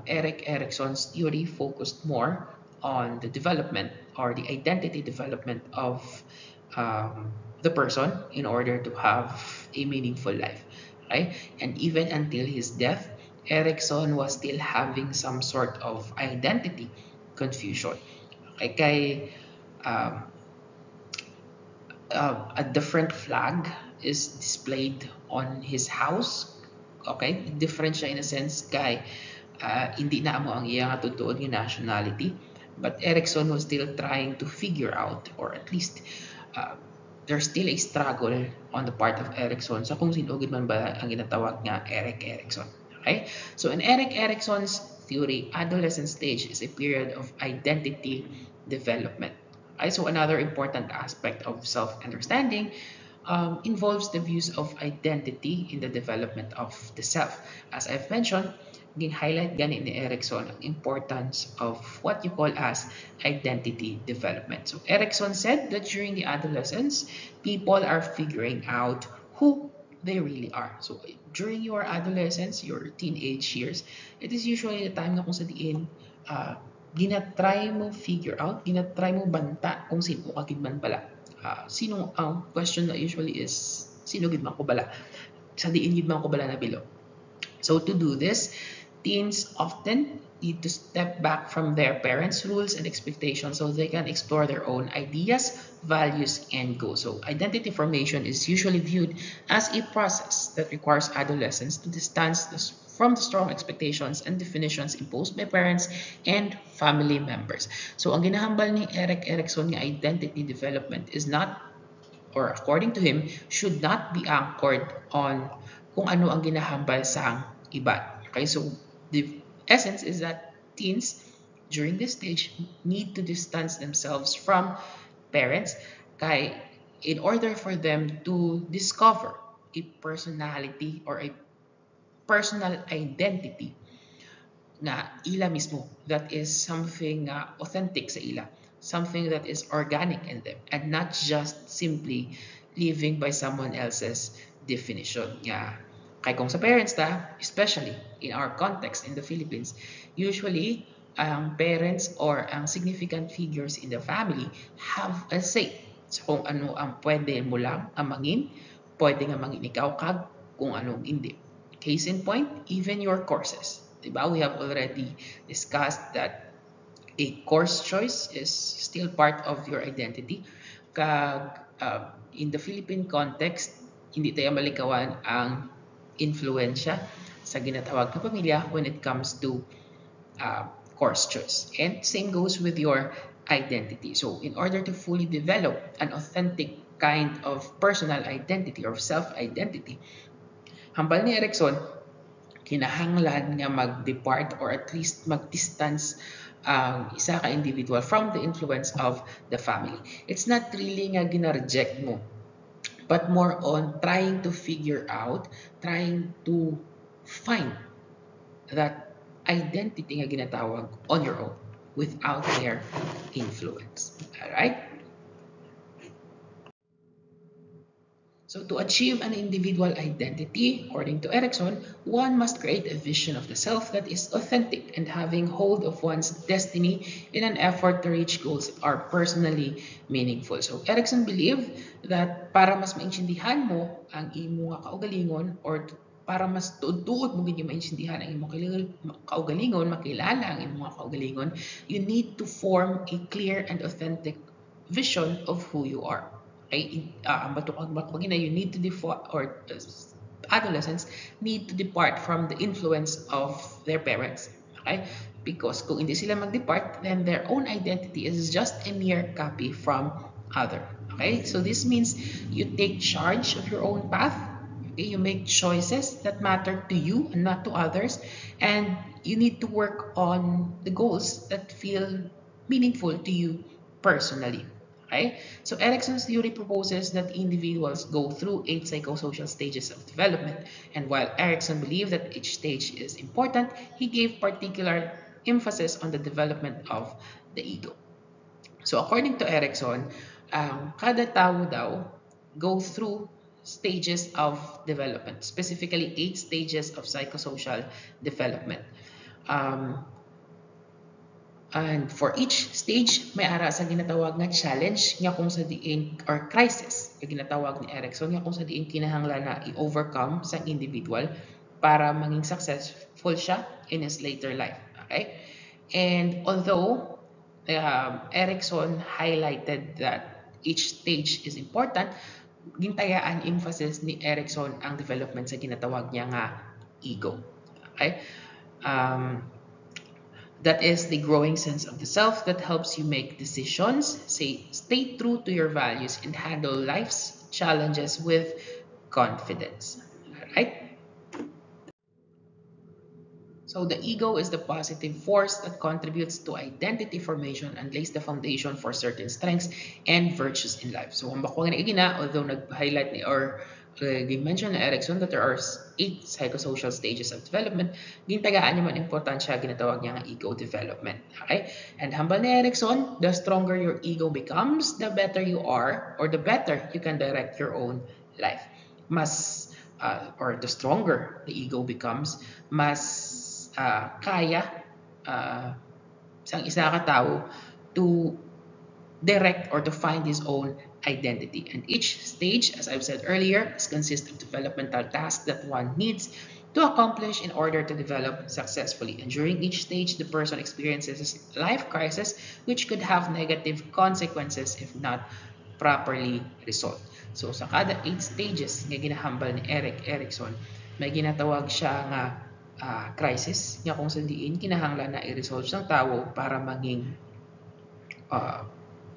Eric Erikson's theory focused more on the development or the identity development of the person in order to have a meaningful life. Okay? And even until his death, Erikson was still having some sort of identity confusion. Okay? Kay, um, a different flag is displayed on his house. Okay? Different siya in a sense kay hindi na amo ang iyang tutuod nga nationality, but Erikson was still trying to figure out, or at least there's still a struggle on the part of Erikson sa kung sino gid man ba ang ginatawag nga Eric Erikson. Okay? So in Eric Erikson's theory, adolescent stage is a period of identity development. Okay? So another important aspect of self-understanding involves the views of identity in the development of the self. As I've mentioned, highlight gani ni Erikson ang importance of what you call as identity development. So Erikson said that during the adolescence, people are figuring out who they really are. So during your adolescence, your teenage years, it is usually the time na kung sa diin ginatry mo figure out, ginatry mo banta kung sino ka gid man pala. Sino ang question na usually is sino gid man ko bala? Sa diin gid man ko bala na bilo. So to do this, teens often need to step back from their parents' rules and expectations so they can explore their own ideas, values, and goals. So identity formation is usually viewed as a process that requires adolescents to distance from the strong expectations and definitions imposed by parents and family members. So ang ginahambal ni Eric Erikson nga identity development is not, or according to him, should not be anchored on kung ano ang ginahambal sa iba. Okay, so the essence is that teens during this stage need to distance themselves from parents kay in order for them to discover a personality or a personal identity na ila mismo, that is something authentic sa ila, something that is organic in them and not just simply living by someone else's definition. Kay kung sa parents ta, especially in our context in the Philippines, usually ang parents or ang significant figures in the family have a say sa kung ano ang pwede mo lang amangin, pwede nga mangin ikaw kag kung anong hindi. Case in point, even your courses. Diba? We have already discussed that a course choice is still part of your identity. Kag in the Philippine context, hindi tayo malikawan ang influensya sa ginatawag na pamilya when it comes to course choice. And same goes with your identity. So in order to fully develop an authentic kind of personal identity or self-identity, hambal ni Erikson, kinahanglan nga mag-depart or at least mag-distance ang isa ka individual from the influence of the family. It's not really nga gina-reject mo, but more on trying to figure out, trying to find that identity nga ginatawag on your own without their influence. Alright? So to achieve an individual identity, according to Erickson, one must create a vision of the self that is authentic and having hold of one's destiny in an effort to reach goals that are personally meaningful. So Erickson believed that para mas maintindihan mo ang imo nga kaugalingon or para mas tuod mo gid maintindihan ang imong kaugalingon, makilala ang imong kaugalingon, you need to form a clear and authentic vision of who you are. Okay, you need to adolescents need to depart from the influence of their parents. Okay, because kung hindi sila mag-depart, then their own identity is just a mere copy from other. Okay, so this means you take charge of your own path. Okay, you make choices that matter to you and not to others, and you need to work on the goals that feel meaningful to you personally. Okay? So Erickson's theory proposes that individuals go through 8 psychosocial stages of development, and while Erickson believed that each stage is important, he gave particular emphasis on the development of the ego. So according to Erickson, kada tao daw go through stages of development, specifically 8 stages of psychosocial development. And for each stage, may ara sa ginatawag nga challenge nga kung sa diin or crisis nga ginatawag ni Erickson nga kung sa diin kinahanglan na i-overcome sa individual para maging successful siya in his later life. Okay? And although Erickson highlighted that each stage is important, gintayaan emphasis ni Erickson ang development sa ginatawag niya nga ego. Okay? That is the growing sense of the self that helps you make decisions, stay true to your values, and handle life's challenges with confidence. Alright? So the ego is the positive force that contributes to identity formation and lays the foundation for certain strengths and virtues in life. So ang bako nga igina, although nag-highlight ni or mention na Erickson that there are 8 psychosocial stages of development, gintagaan naman importansya ginatawag niya nga ego development. Okay? And hambal ni Erickson, the stronger your ego becomes, the better you are, or the better you can direct your own life. Or the stronger the ego becomes, mas kaya sang isa ka tao to direct or to find his own identity. And each stage, as I've said earlier, consists of developmental tasks that one needs to accomplish in order to develop successfully. And during each stage, the person experiences a life crisis which could have negative consequences if not properly resolved. So sa kada 8 stages nga ginahambal ni Erickson, may ginatawag siya nga crisis nga kung sandiin kinahanglan na i-resolve sang tao para maging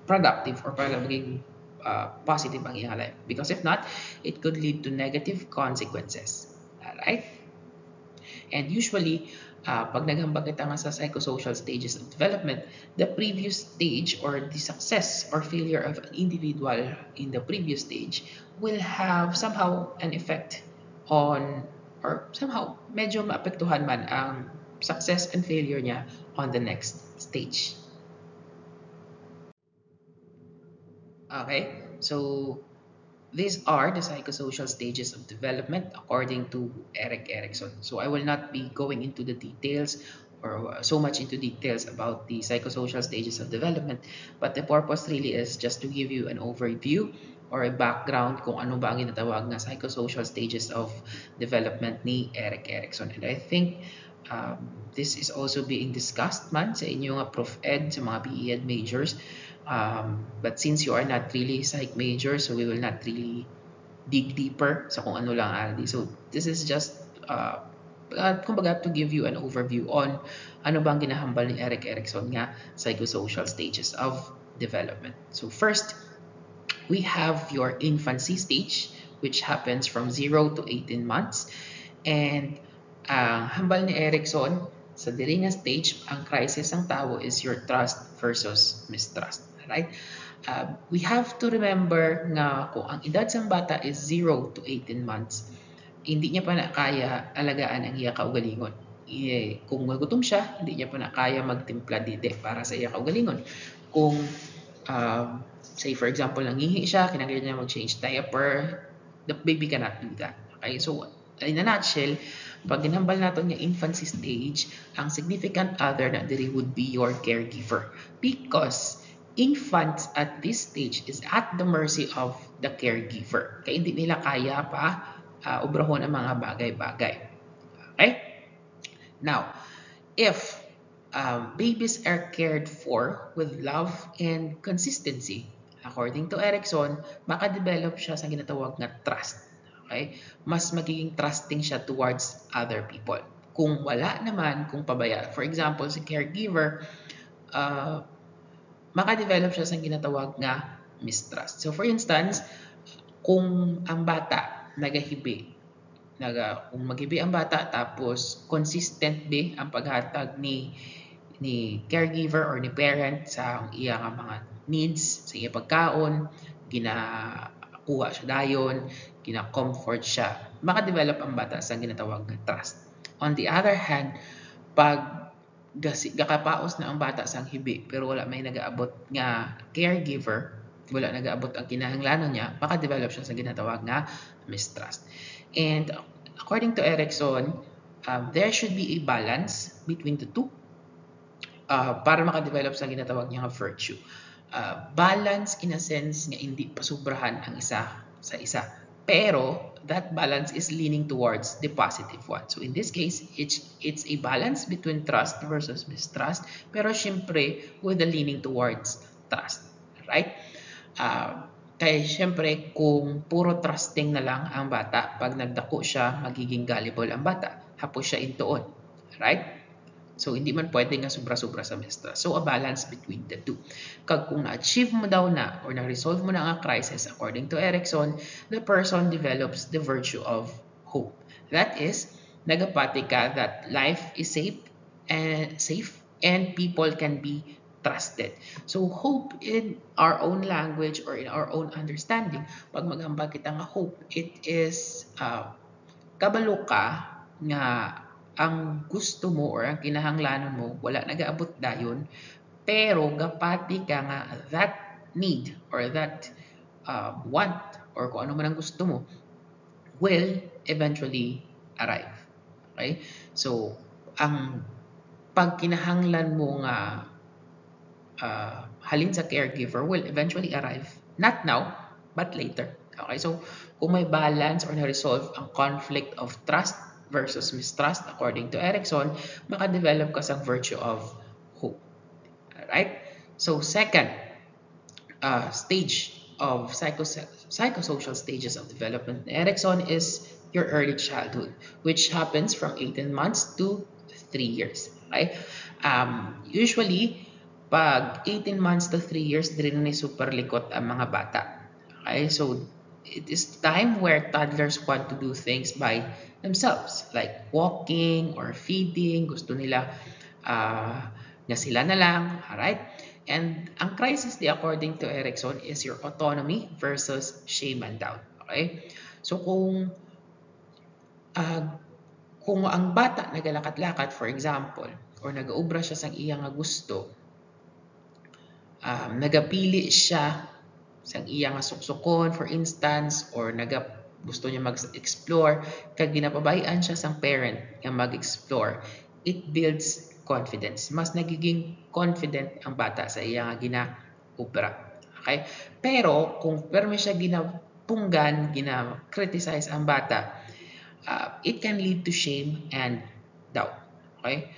productive or para maging positive ang iyang life. Because if not, it could lead to negative consequences. Alright? And usually, pag naghambag kita nga sa psychosocial stages of development, the previous stage or the success or failure of an individual in the previous stage will have somehow an effect on or somehow medyo maapektuhan man ang success and failure niya on the next stage. Okay, so these are the psychosocial stages of development according to Erik Erikson. So I will not be going into the details or so much into details about the psychosocial stages of development, but the purpose really is just to give you an overview or a background kung ano ba ang ginatawag na psychosocial stages of development ni Erik Erikson. And I think this is also being discussed man sa inyong Prof. Ed sa mga PE Ed majors. But since you are not really psych major, so we will not really dig deeper sa kung ano lang RD. So this is just kumbaga to give you an overview on ano bang ginahambal ni Erik Erikson nga psychosocial stages of development. So first, we have your infancy stage, which happens from 0 to 18 months. And hambal ni Erikson, sa diri nga stage, ang crisis ng tao is your trust versus mistrust. Right? We have to remember nga kung ang edad ng bata is 0 to 18 months, hindi niya pa na kaya alagaan ang iya kaugalingon. kung magutom siya, hindi niya pa na kaya magtimpla dide para sa iya kaugalingon. Kung say for example, nangihi siya, kinanglan niya mag-change diaper, the baby cannot do that. Okay, so in a nutshell, pag ginambal natin yung infancy stage, ang significant other na diri would be your caregiver. Because infants at this stage is at the mercy of the caregiver. Kaya hindi nila kaya pa obrahon ang mga bagay-bagay. Okay? Now, if babies are cared for with love and consistency, according to Erickson, makadevelop siya sa ginatawag na trust. Okay? Mas magiging trusting siya towards other people. Kung wala naman, kung pabaya, for example, si caregiver, makadevelop siya sa ginatawag na mistrust. So for instance, kung ang bata nagahibi, kung maghibi ang bata tapos consistent be ang paghatag ni caregiver or ni parent sa iyang mga needs, sa iyang pagkaon, ginakuha siya dayon, gina-comfort siya, makadevelop ang bata sa ginatawag na trust. On the other hand, pag gakapaos na ang bata sa hibi pero wala may nagaabot nga caregiver, wala nagaabot ang kinahanglanon niya, makadevelop siya sa ginatawag nga mistrust. And according to Erickson, there should be a balance between the two para makadevelop sa ginatawag niya nga virtue. Balance in a sense nga hindi pasubrahan ang isa sa isa. Pero that balance is leaning towards the positive one. So in this case, it's a balance between trust versus mistrust, pero syempre with the leaning towards trust. Right? Kaya syempre, kung puro trusting na lang ang bata, pag nagdako siya, magiging gullible ang bata. Hapos siya intuon. Right? So, hindi man pwede nga sobra-sobra sa mistrust. So, a balance between the two. Kung na-achieve mo daw na or na-resolve mo na ang crisis, according to Erickson, the person develops the virtue of hope. That is, nagapati ka that life is safe and people can be trusted. So, hope in our own language or in our own understanding, pag maghambal kita nga hope, it is kabalo ka nga ang gusto mo or ang kinahanglanon mo wala nagaabot dayon, pero gapati ka nga that need or that want or kung ano man ang gusto mo will eventually arrive. Okay? So, ang pagkinahanglan mo nga halin sa caregiver will eventually arrive. Not now, but later. Okay? So, kung may balance or na-resolve ang conflict of trust versus mistrust, according to Erickson, makadevelop ka sa virtue of hope. Alright? So, second stage of psychosocial stages of development in Erickson is your early childhood, which happens from 18 months to 3 years. Okay? Usually, pag 18 months to 3 years, diri na super likot ang mga bata. Okay? So, it is time where toddlers want to do things by themselves, like walking or feeding. Gusto nila na sila na lang. Alright? And ang crisis, according to Erickson, is your autonomy versus shame and doubt. Okay? So, kung ang bata nagalakat-lakat, for example, or nagaubra siya sa iyang gusto, nagapili siya sa iyang suksukon, for instance, or gusto niya mag-explore, kag ginapabayaan siya sa parent nga mag-explore, it builds confidence. Mas nagiging confident ang bata sa iyang ginaubra. Okay? Pero kung permi siya ginapunggan, gina-criticize ang bata, it can lead to shame and doubt. Okay?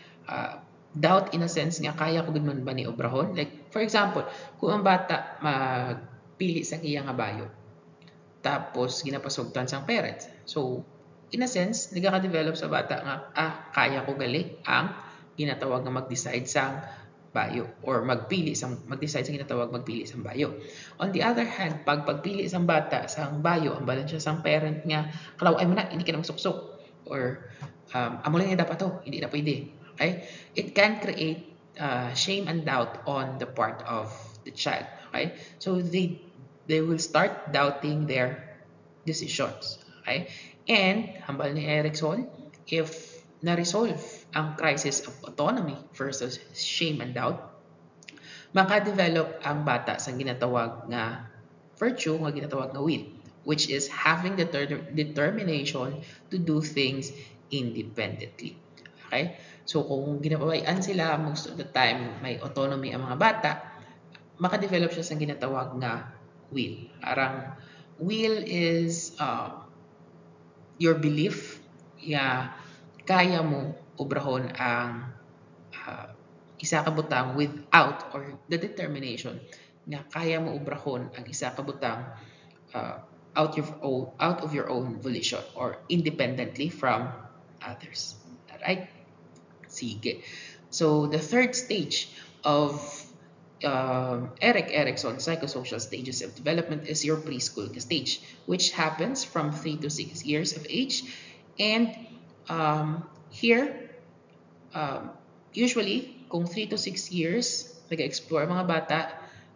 Doubt in a sense nga kaya ko gud man ba ni obrahon? Like for example, kung ang bata magpili sa iyang bayo, tapos ginapasugtan sang parents. So, in a sense, nagaka-develop sa bata nga, kaya ko gali ang ginatawag na mag-decide sang bayo or mag-decide sa ginatawag magpili sang bayo. On the other hand, pag pagpili sang bata sang bayo, ang balan siya sang parent nga, kalaw ay mana, hindi ka na magsuksok or amo lang dapat to, hindi na pwede. Okay? It can create shame and doubt on the part of the child. Okay? So, they will start doubting their decisions. Okay? And, hambal ni Erickson, if na-resolve ang crisis of autonomy versus shame and doubt, maka-develop ang bata sa ginatawag nga virtue, nga ginatawag nga will, which is having the determination to do things independently. Okay? So kung ginapabayaan sila, most of the time may autonomy ang mga bata, maka-develop siya sa ginatawag nga will. Arang will is your belief ya kaya mo obrahon ang isa ka butang without, or the determination na kaya mo obrahon ang isa ka butang out of your own volition or independently from others. Alright? Sige. So the third stage of Erik Erikson psychosocial stages of development is your preschool stage, which happens from 3 to 6 years of age. And here, usually, kung 3 to 6 years, nag-explore mga bata.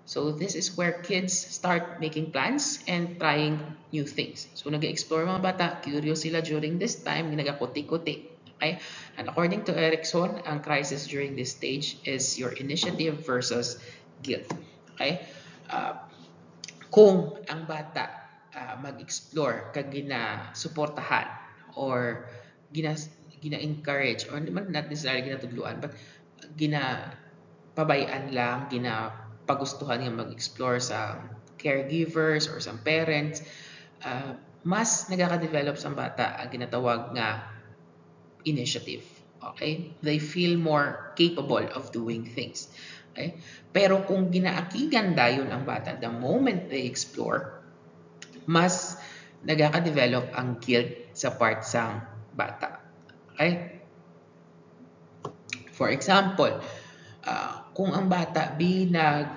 So this is where kids start making plans and trying new things. So nag-explore mga bata, curious sila during this time, nagakuti-kuti. Okay? And according to Erikson, ang crisis during this stage is your initiative versus guilt. Okay? Kung ang bata mag-explore kag gina-suportahan or gina-encourage, or not necessarily ginatudluan, but ginapabayaan lang, ginapagustuhan nga mag-explore sa caregivers or sa parents, mas nagkaka-develop sa bata ang ginatawag nga initiative. Okay? They feel more capable of doing things. Okay? Pero kung ginaakigan dayon ang bata the moment they explore, mas nagkaka-develop ang guilt sa part sang bata. Okay? For example, kung ang bata nag-pile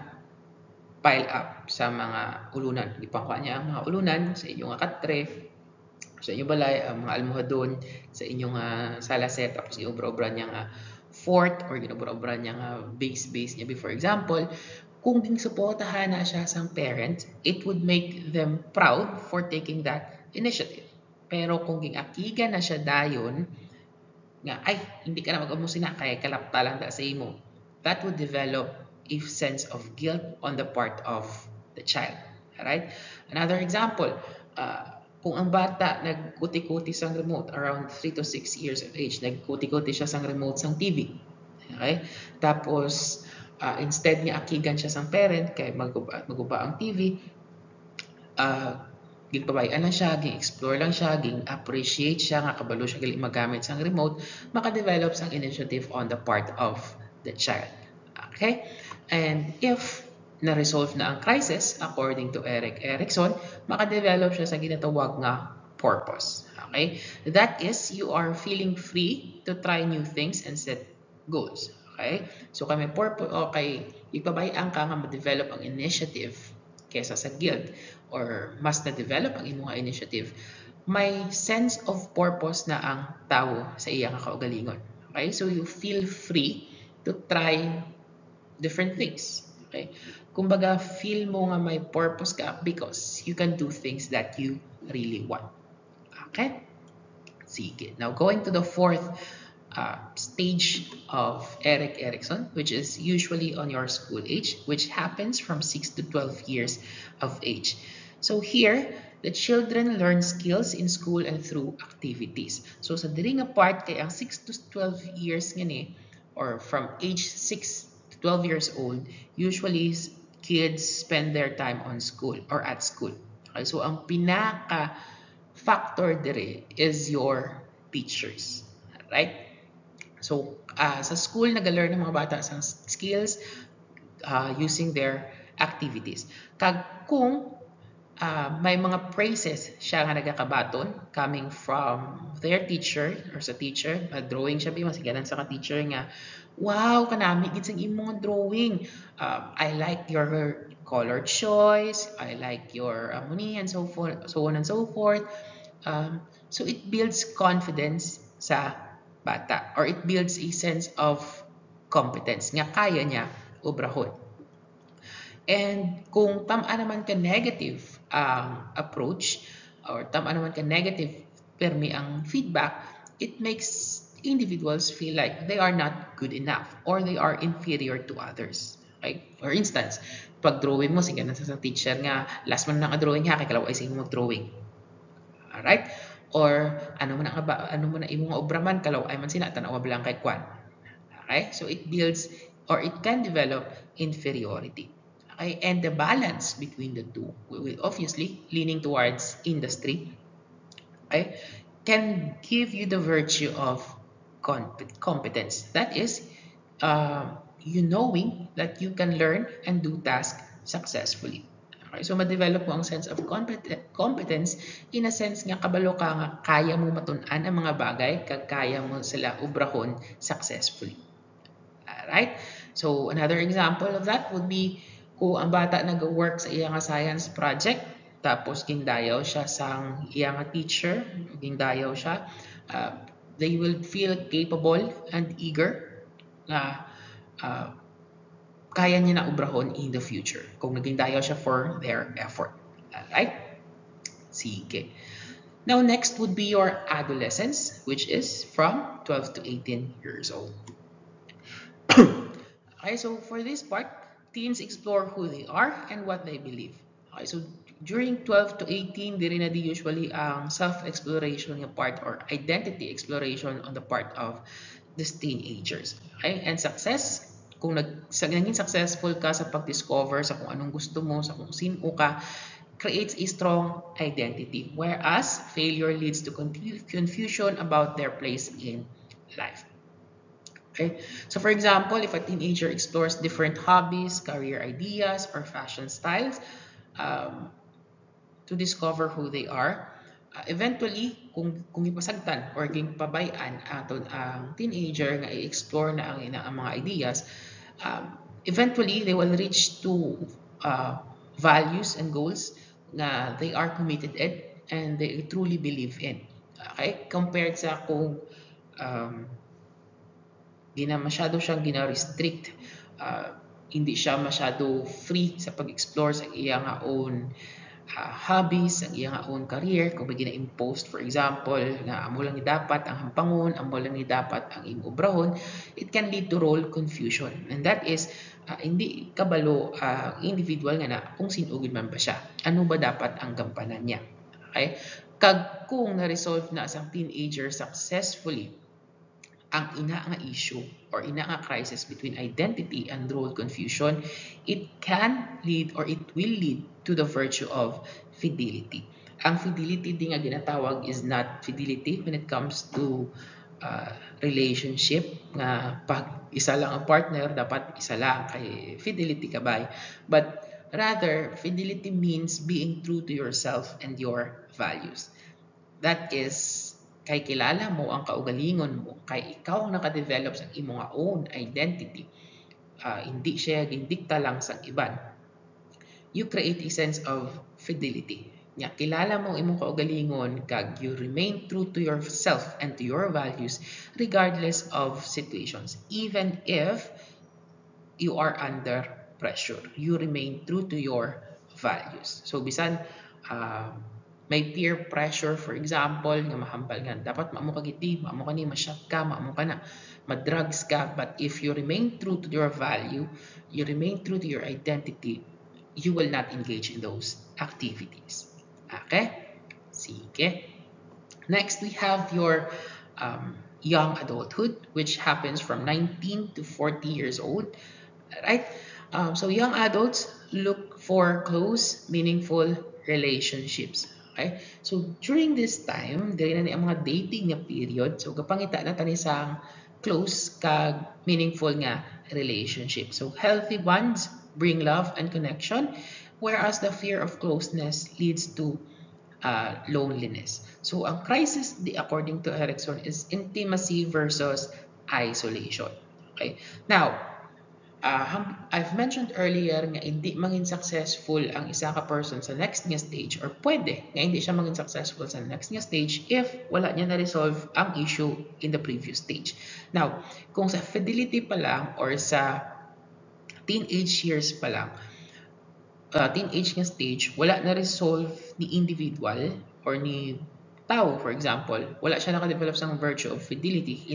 up sa mga ulunan, ipangkuha niya ang mga ulunan sa inyong katre, sa inyong balay, ang mga almohadon, sa inyong sala set, tapos iobra-obra niya nga fort or ginobra-obra niya nga base niya. For example, kung supportahan na siya sa parent, it would make them proud for taking that initiative. Pero kung ginakigan na siya dayon, nga, ay, hindi ka na mag-amusin na, kaya kalapta lang sa imo, that would develop a sense of guilt on the part of the child. Alright? Another example, kung ang bata nagkuti-kuti sang remote around 3 to 6 years of age, nagkuti-kuti siya sang remote sang TV. Okay? Tapos, instead niya akigan siya sang parent, kaya maguba ang TV, gigpabayaan lang siya, ging-explore lang siya, ging-appreciate siya, nga kabalo siya gali magamit sang remote, maka-develop sang initiative on the part of the child. Okay? And if na-resolve na ang crisis, according to Erik Erikson, maka-develop siya sa ginatawag nga purpose. Okay? That is, you are feeling free to try new things and set goals. Okay? So kay may purpose, okay, ipabayaan ka nga ma-develop ang initiative kesa sa guilt, or mas na-develop ang imong initiative, may sense of purpose na ang tao sa iyang kaugalingon. Okay? So you feel free to try different things. Okay? Kumbaga, feel mo nga may purpose ka because you can do things that you really want. Okay? Sige. Now, going to the fourth stage of Erik Erikson, which is usually on your school age, which happens from 6 to 12 years of age. So here, the children learn skills in school and through activities. So sa diri nga part kay ang 6 to 12 years ngani, or from age 6 to 12 years old, usually kids spend their time on school or at school. Okay, so ang pinaka factor dire is your teachers. Right? So, sa school, nag-learn ng mga bata sa skills using their activities. Kag kung may mga praises siya nga nagakabaton coming from their teacher or sa teacher, drawing siya, masiganan sa ka-teacher nga, wow, kanami gid sang imong drawing. I like your color choice, I like your muni, and so forth, so on and so forth. So it builds confidence sa bata, or it builds a sense of competence nga kaya niya obrahon. And kung tama naman ka negative ang approach, or tama naman ka negative permi ang feedback, it makes individuals feel like they are not good enough or they are inferior to others. Okay? For instance, pag drawing mo, sige na sa teacher nga, last mo na naka-drawing ha, kay kalaw ay sige mo mag-drawing. Alright? Or ano man ang ano man ang imong obra man kalaw ay man sina tanaw lang kay kwan. Okay? So it builds or it can develop inferiority. Okay? And the balance between the two will obviously leaning towards industry, okay, can give you the virtue of competence. That is, you knowing that you can learn and do tasks successfully. Okay, so ma-develop mo ang sense of competence in a sense nga kabalo ka nga kaya mo matun-an ang mga bagay kag kaya mo sila ubrahon successfully. Alright? So another example of that would be kung ang bata nag-work sa iyang science project tapos gindayaw siya sang iyang teacher, gindayaw siya, they will feel capable and eager na kaya niya na ubrahon in the future kung naging dayaw siya for their effort. Alright? Sige. Now, next would be your adolescence, which is from 12 to 18 years old. Okay, so for this part, teens explore who they are and what they believe. Okay, so during 12 to 18, diri na di usually ang self-exploration yung part or identity exploration on the part of these teenagers. Okay, and success, kung naging successful ka sa pag-discover sa kung anong gusto mo, sa kung sino ka, creates a strong identity, whereas failure leads to confusion about their place in life. Okay, so for example, if a teenager explores different hobbies, career ideas, or fashion styles to discover who they are, eventually, kung ipasagtan or ging pabayan aton ang teenager nga i-explore na ang mga ideas, eventually they will reach to values and goals na they are committed in and they truly believe in. Okay? Compared sa kung masyado siyang gina-restrict, hindi siya masyado free sa pag-explore sa iyang own hobbies, ang iyang own career, kung may gina-impose, for example, na amo lang ni dapat ang hampangon, amo lang ni dapat ang imong obrahon, it can lead to role confusion. And that is, hindi kabalo ang individual nga na kung sinugid man ba siya. Ano ba dapat ang gampanan niya? Okay? Kag kung na-resolve na asang teenager successfully ang ina nga issue or ina nga crisis between identity and role confusion, it can lead or it will lead to the virtue of fidelity. Ang fidelity din nga ginatawag is not fidelity when it comes to relationship nga pag isa lang ang partner, dapat isa lang kay fidelity kabay. But rather, fidelity means being true to yourself and your values. That is, kay kilala mo ang kaugalingon mo, kay ikaw ang nakadevelop sa imong own identity, hindi siya gindikta lang sa iban. You create a sense of fidelity. Nga, kilala mo imong kaugalingon, kag you remain true to yourself and to your values regardless of situations. Even if you are under pressure, you remain true to your values. So, bisan, may peer pressure, for example, nga mahambal nga, dapat maamo ka giti, maamo ka ni, masyap ka, maamo ka na, madrugs ka, but if you remain true to your value, you remain true to your identity, you will not engage in those activities. Okay? Sige. Next, we have your young adulthood, which happens from 19 to 40 years old. Right? So young adults look for close, meaningful relationships. Okay? So during this time, dili na ni ang mga dating nga period. So kapangita na tani sa close kag meaningful nga relationship. So healthy bonds bring love and connection, whereas the fear of closeness leads to loneliness. So ang crisis, according to Erickson, is intimacy versus isolation. Okay? Now, I've mentioned earlier nga hindi maging successful ang isa ka person sa next nga stage or pwede nga hindi siya maging successful sa next nga stage if wala niya na-resolve ang issue in the previous stage. Now, kung sa fidelity pa lang or sa teenage years pa lang, teenage nga stage, wala na-resolve ni individual or ni tao, for example, wala siya nakadevelop ng virtue of fidelity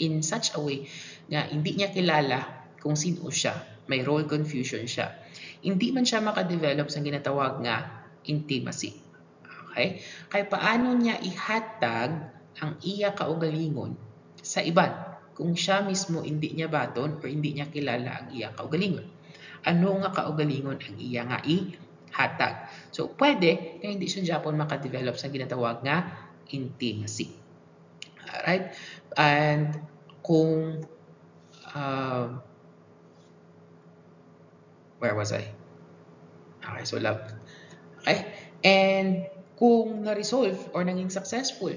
in such a way na hindi niya kilala kung sino siya. May role confusion siya. Hindi man siya makadevelop sa ginatawag nga intimacy. Okay? Kaya paano niya ihatag ang iya kaugalingon sa iban kung siya mismo hindi niya baton o hindi niya kilala ang iya kaugalingon? Ano nga kaugalingon ang iya nga ihatag? So, pwede na hindi siya Japon makadevelop sa ginatawag nga intimacy. Alright? And kung where was I? Okay, so love. Okay? And kung na-resolve or naging successful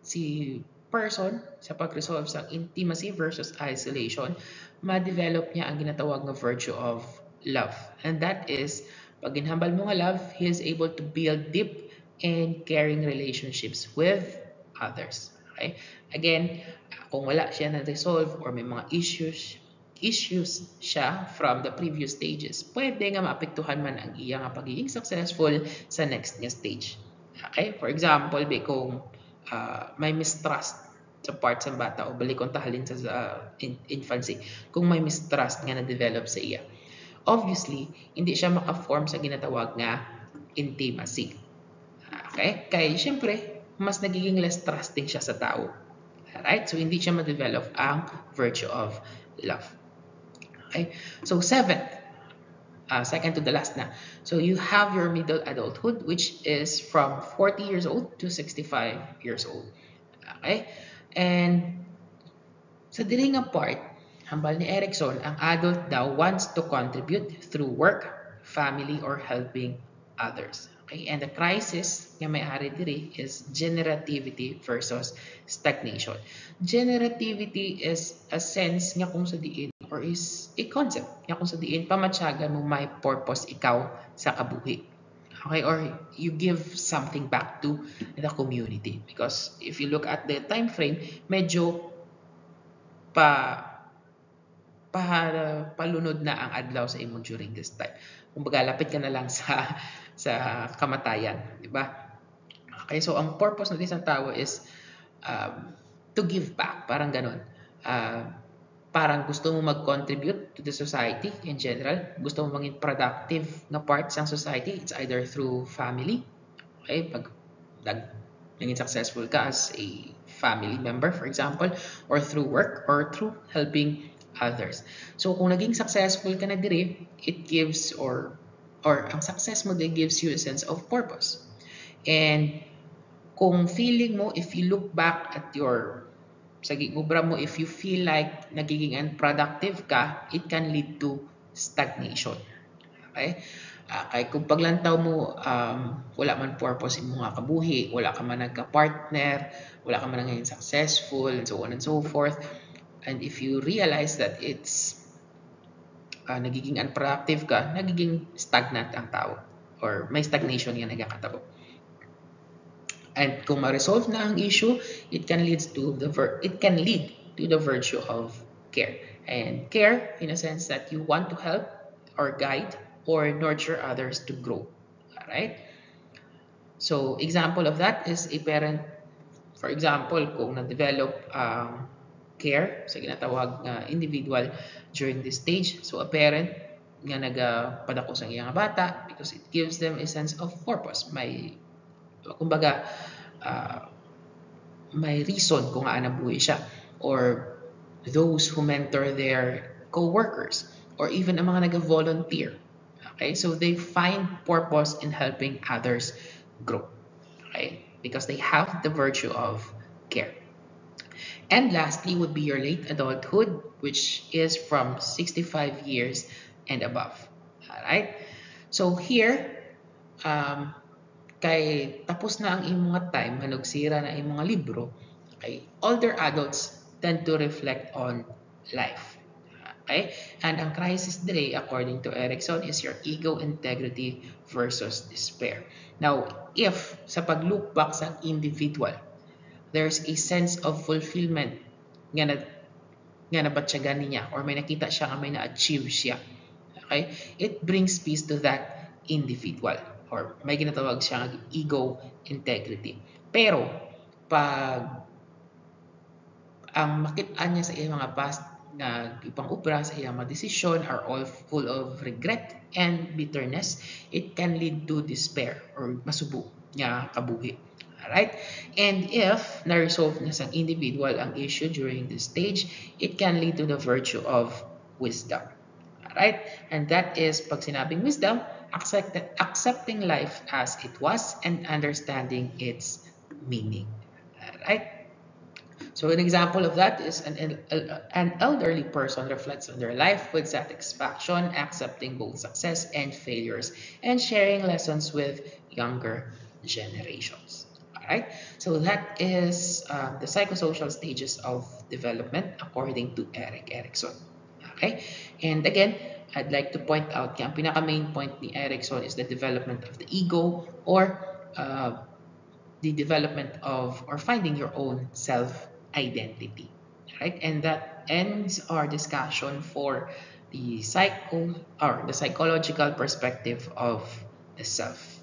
si person sa pag-resolve sa intimacy versus isolation, ma-develop niya ang ginatawag na virtue of love. And that is, pag ginhambal mo nga love, he is able to build deep and caring relationships with others. Okay? Again, kung wala siya na-resolve or may mga issues siya from the previous stages, pwede nga maapektuhan man ang iya nga pagiging successful sa next nga stage. Okay? For example, kung may mistrust sa part sa bata o balikon tahalin sa infancy, kung may mistrust nga na-develop sa iya, obviously, hindi siya maka-form sa ginatawag nga intimacy. Okay? Kaya syempre, mas nagiging less trusting siya sa tao. Alright? So, hindi siya ma-develop ang virtue of love. Okay? So, seventh, second to the last na. So, you have your middle adulthood, which is from 40 years old to 65 years old. Okay? And sa diri nga part, hambal ni Erickson, ang adult daw wants to contribute through work, family, or helping others. Okay? And the crisis nga may-ari diri is generativity versus stagnation. Generativity is a sense nga kung sa diin or is a concept nga kung sa diin pamatyagan mo may purpose ikaw sa kabuhi. Okay, or you give something back to the community, because if you look at the time frame, medyo palunod na ang adlaw sa imo during this time. Kumbaga, lapit ka na lang sa kamatayan, di ba? Okay, so ang purpose ng isang tao is to give back, parang ganon. Parang gusto mo mag-contribute to the society in general, gusto mo maging productive na part sa society. It's either through family, okay, pag naging successful ka as a family member, for example, or through work, or through helping others. So kung naging successful ka na diri, it gives or ang success mo din gives you a sense of purpose. And kung feeling mo, if you look back at your sa gigubra mo, if you feel like nagiging unproductive ka, it can lead to stagnation. Okay? Kaya kung paglantaw mo, wala man purpose in mga kabuhi, wala ka man nagka-partner, wala ka man naging successful, and so on and so forth. And if you realize that it's nagiging unproductive ka, nagiging stagnant ang tao, or may stagnation nga nagkakatabo. And kung ma-resolve na ang issue, it can lead to the virtue of care. And care in a sense that you want to help or guide or nurture others to grow. Alright? So, example of that is a parent, for example, kung na-develop care sa ginatawag na individual during this stage. So, a parent nga nagapadako sa iyang bata because it gives them a sense of purpose. Kumbaga, may reason kung ano buhay siya, or those who mentor their co-workers, or even ang mga nag-volunteer. Okay, so they find purpose in helping others grow. Okay, because they have the virtue of care. And lastly would be your late adulthood, which is from 65 years and above. Alright, so here, kay tapos na ang imong time, manugsira na imong libro, okay, older adults tend to reflect on life. Okay? And ang crisis dire, according to Erickson, is your ego integrity versus despair. Now, if sa pag-look back sa individual, there's a sense of fulfillment nga nabatyagan niya, or may nakita siya nga may na-achieve siya, okay, it brings peace to that individual. or may ginatawag siyang ego integrity. Pero pag ang makitaan niya sa iyang mga past na ibang obra sa iyang mga desisyon are all full of regret and bitterness, it can lead to despair or masubo niya kabuhi. Alright? And if na-resolve na sa individual ang issue during this stage, it can lead to the virtue of wisdom. Alright? And that is, pag sinabing wisdom, accepting life as it was and understanding its meaning. Alright? So an example of that is an elderly person reflects on their life with satisfaction, accepting both success and failures, and sharing lessons with younger generations. All right. So that is the psychosocial stages of development according to Erik Erikson. Okay. And again, I'd like to point out, ang pinaka main point ni Erikson is the development of the ego, or the development of or finding your own self identity. Right? And that ends our discussion for the psychological perspective of the self.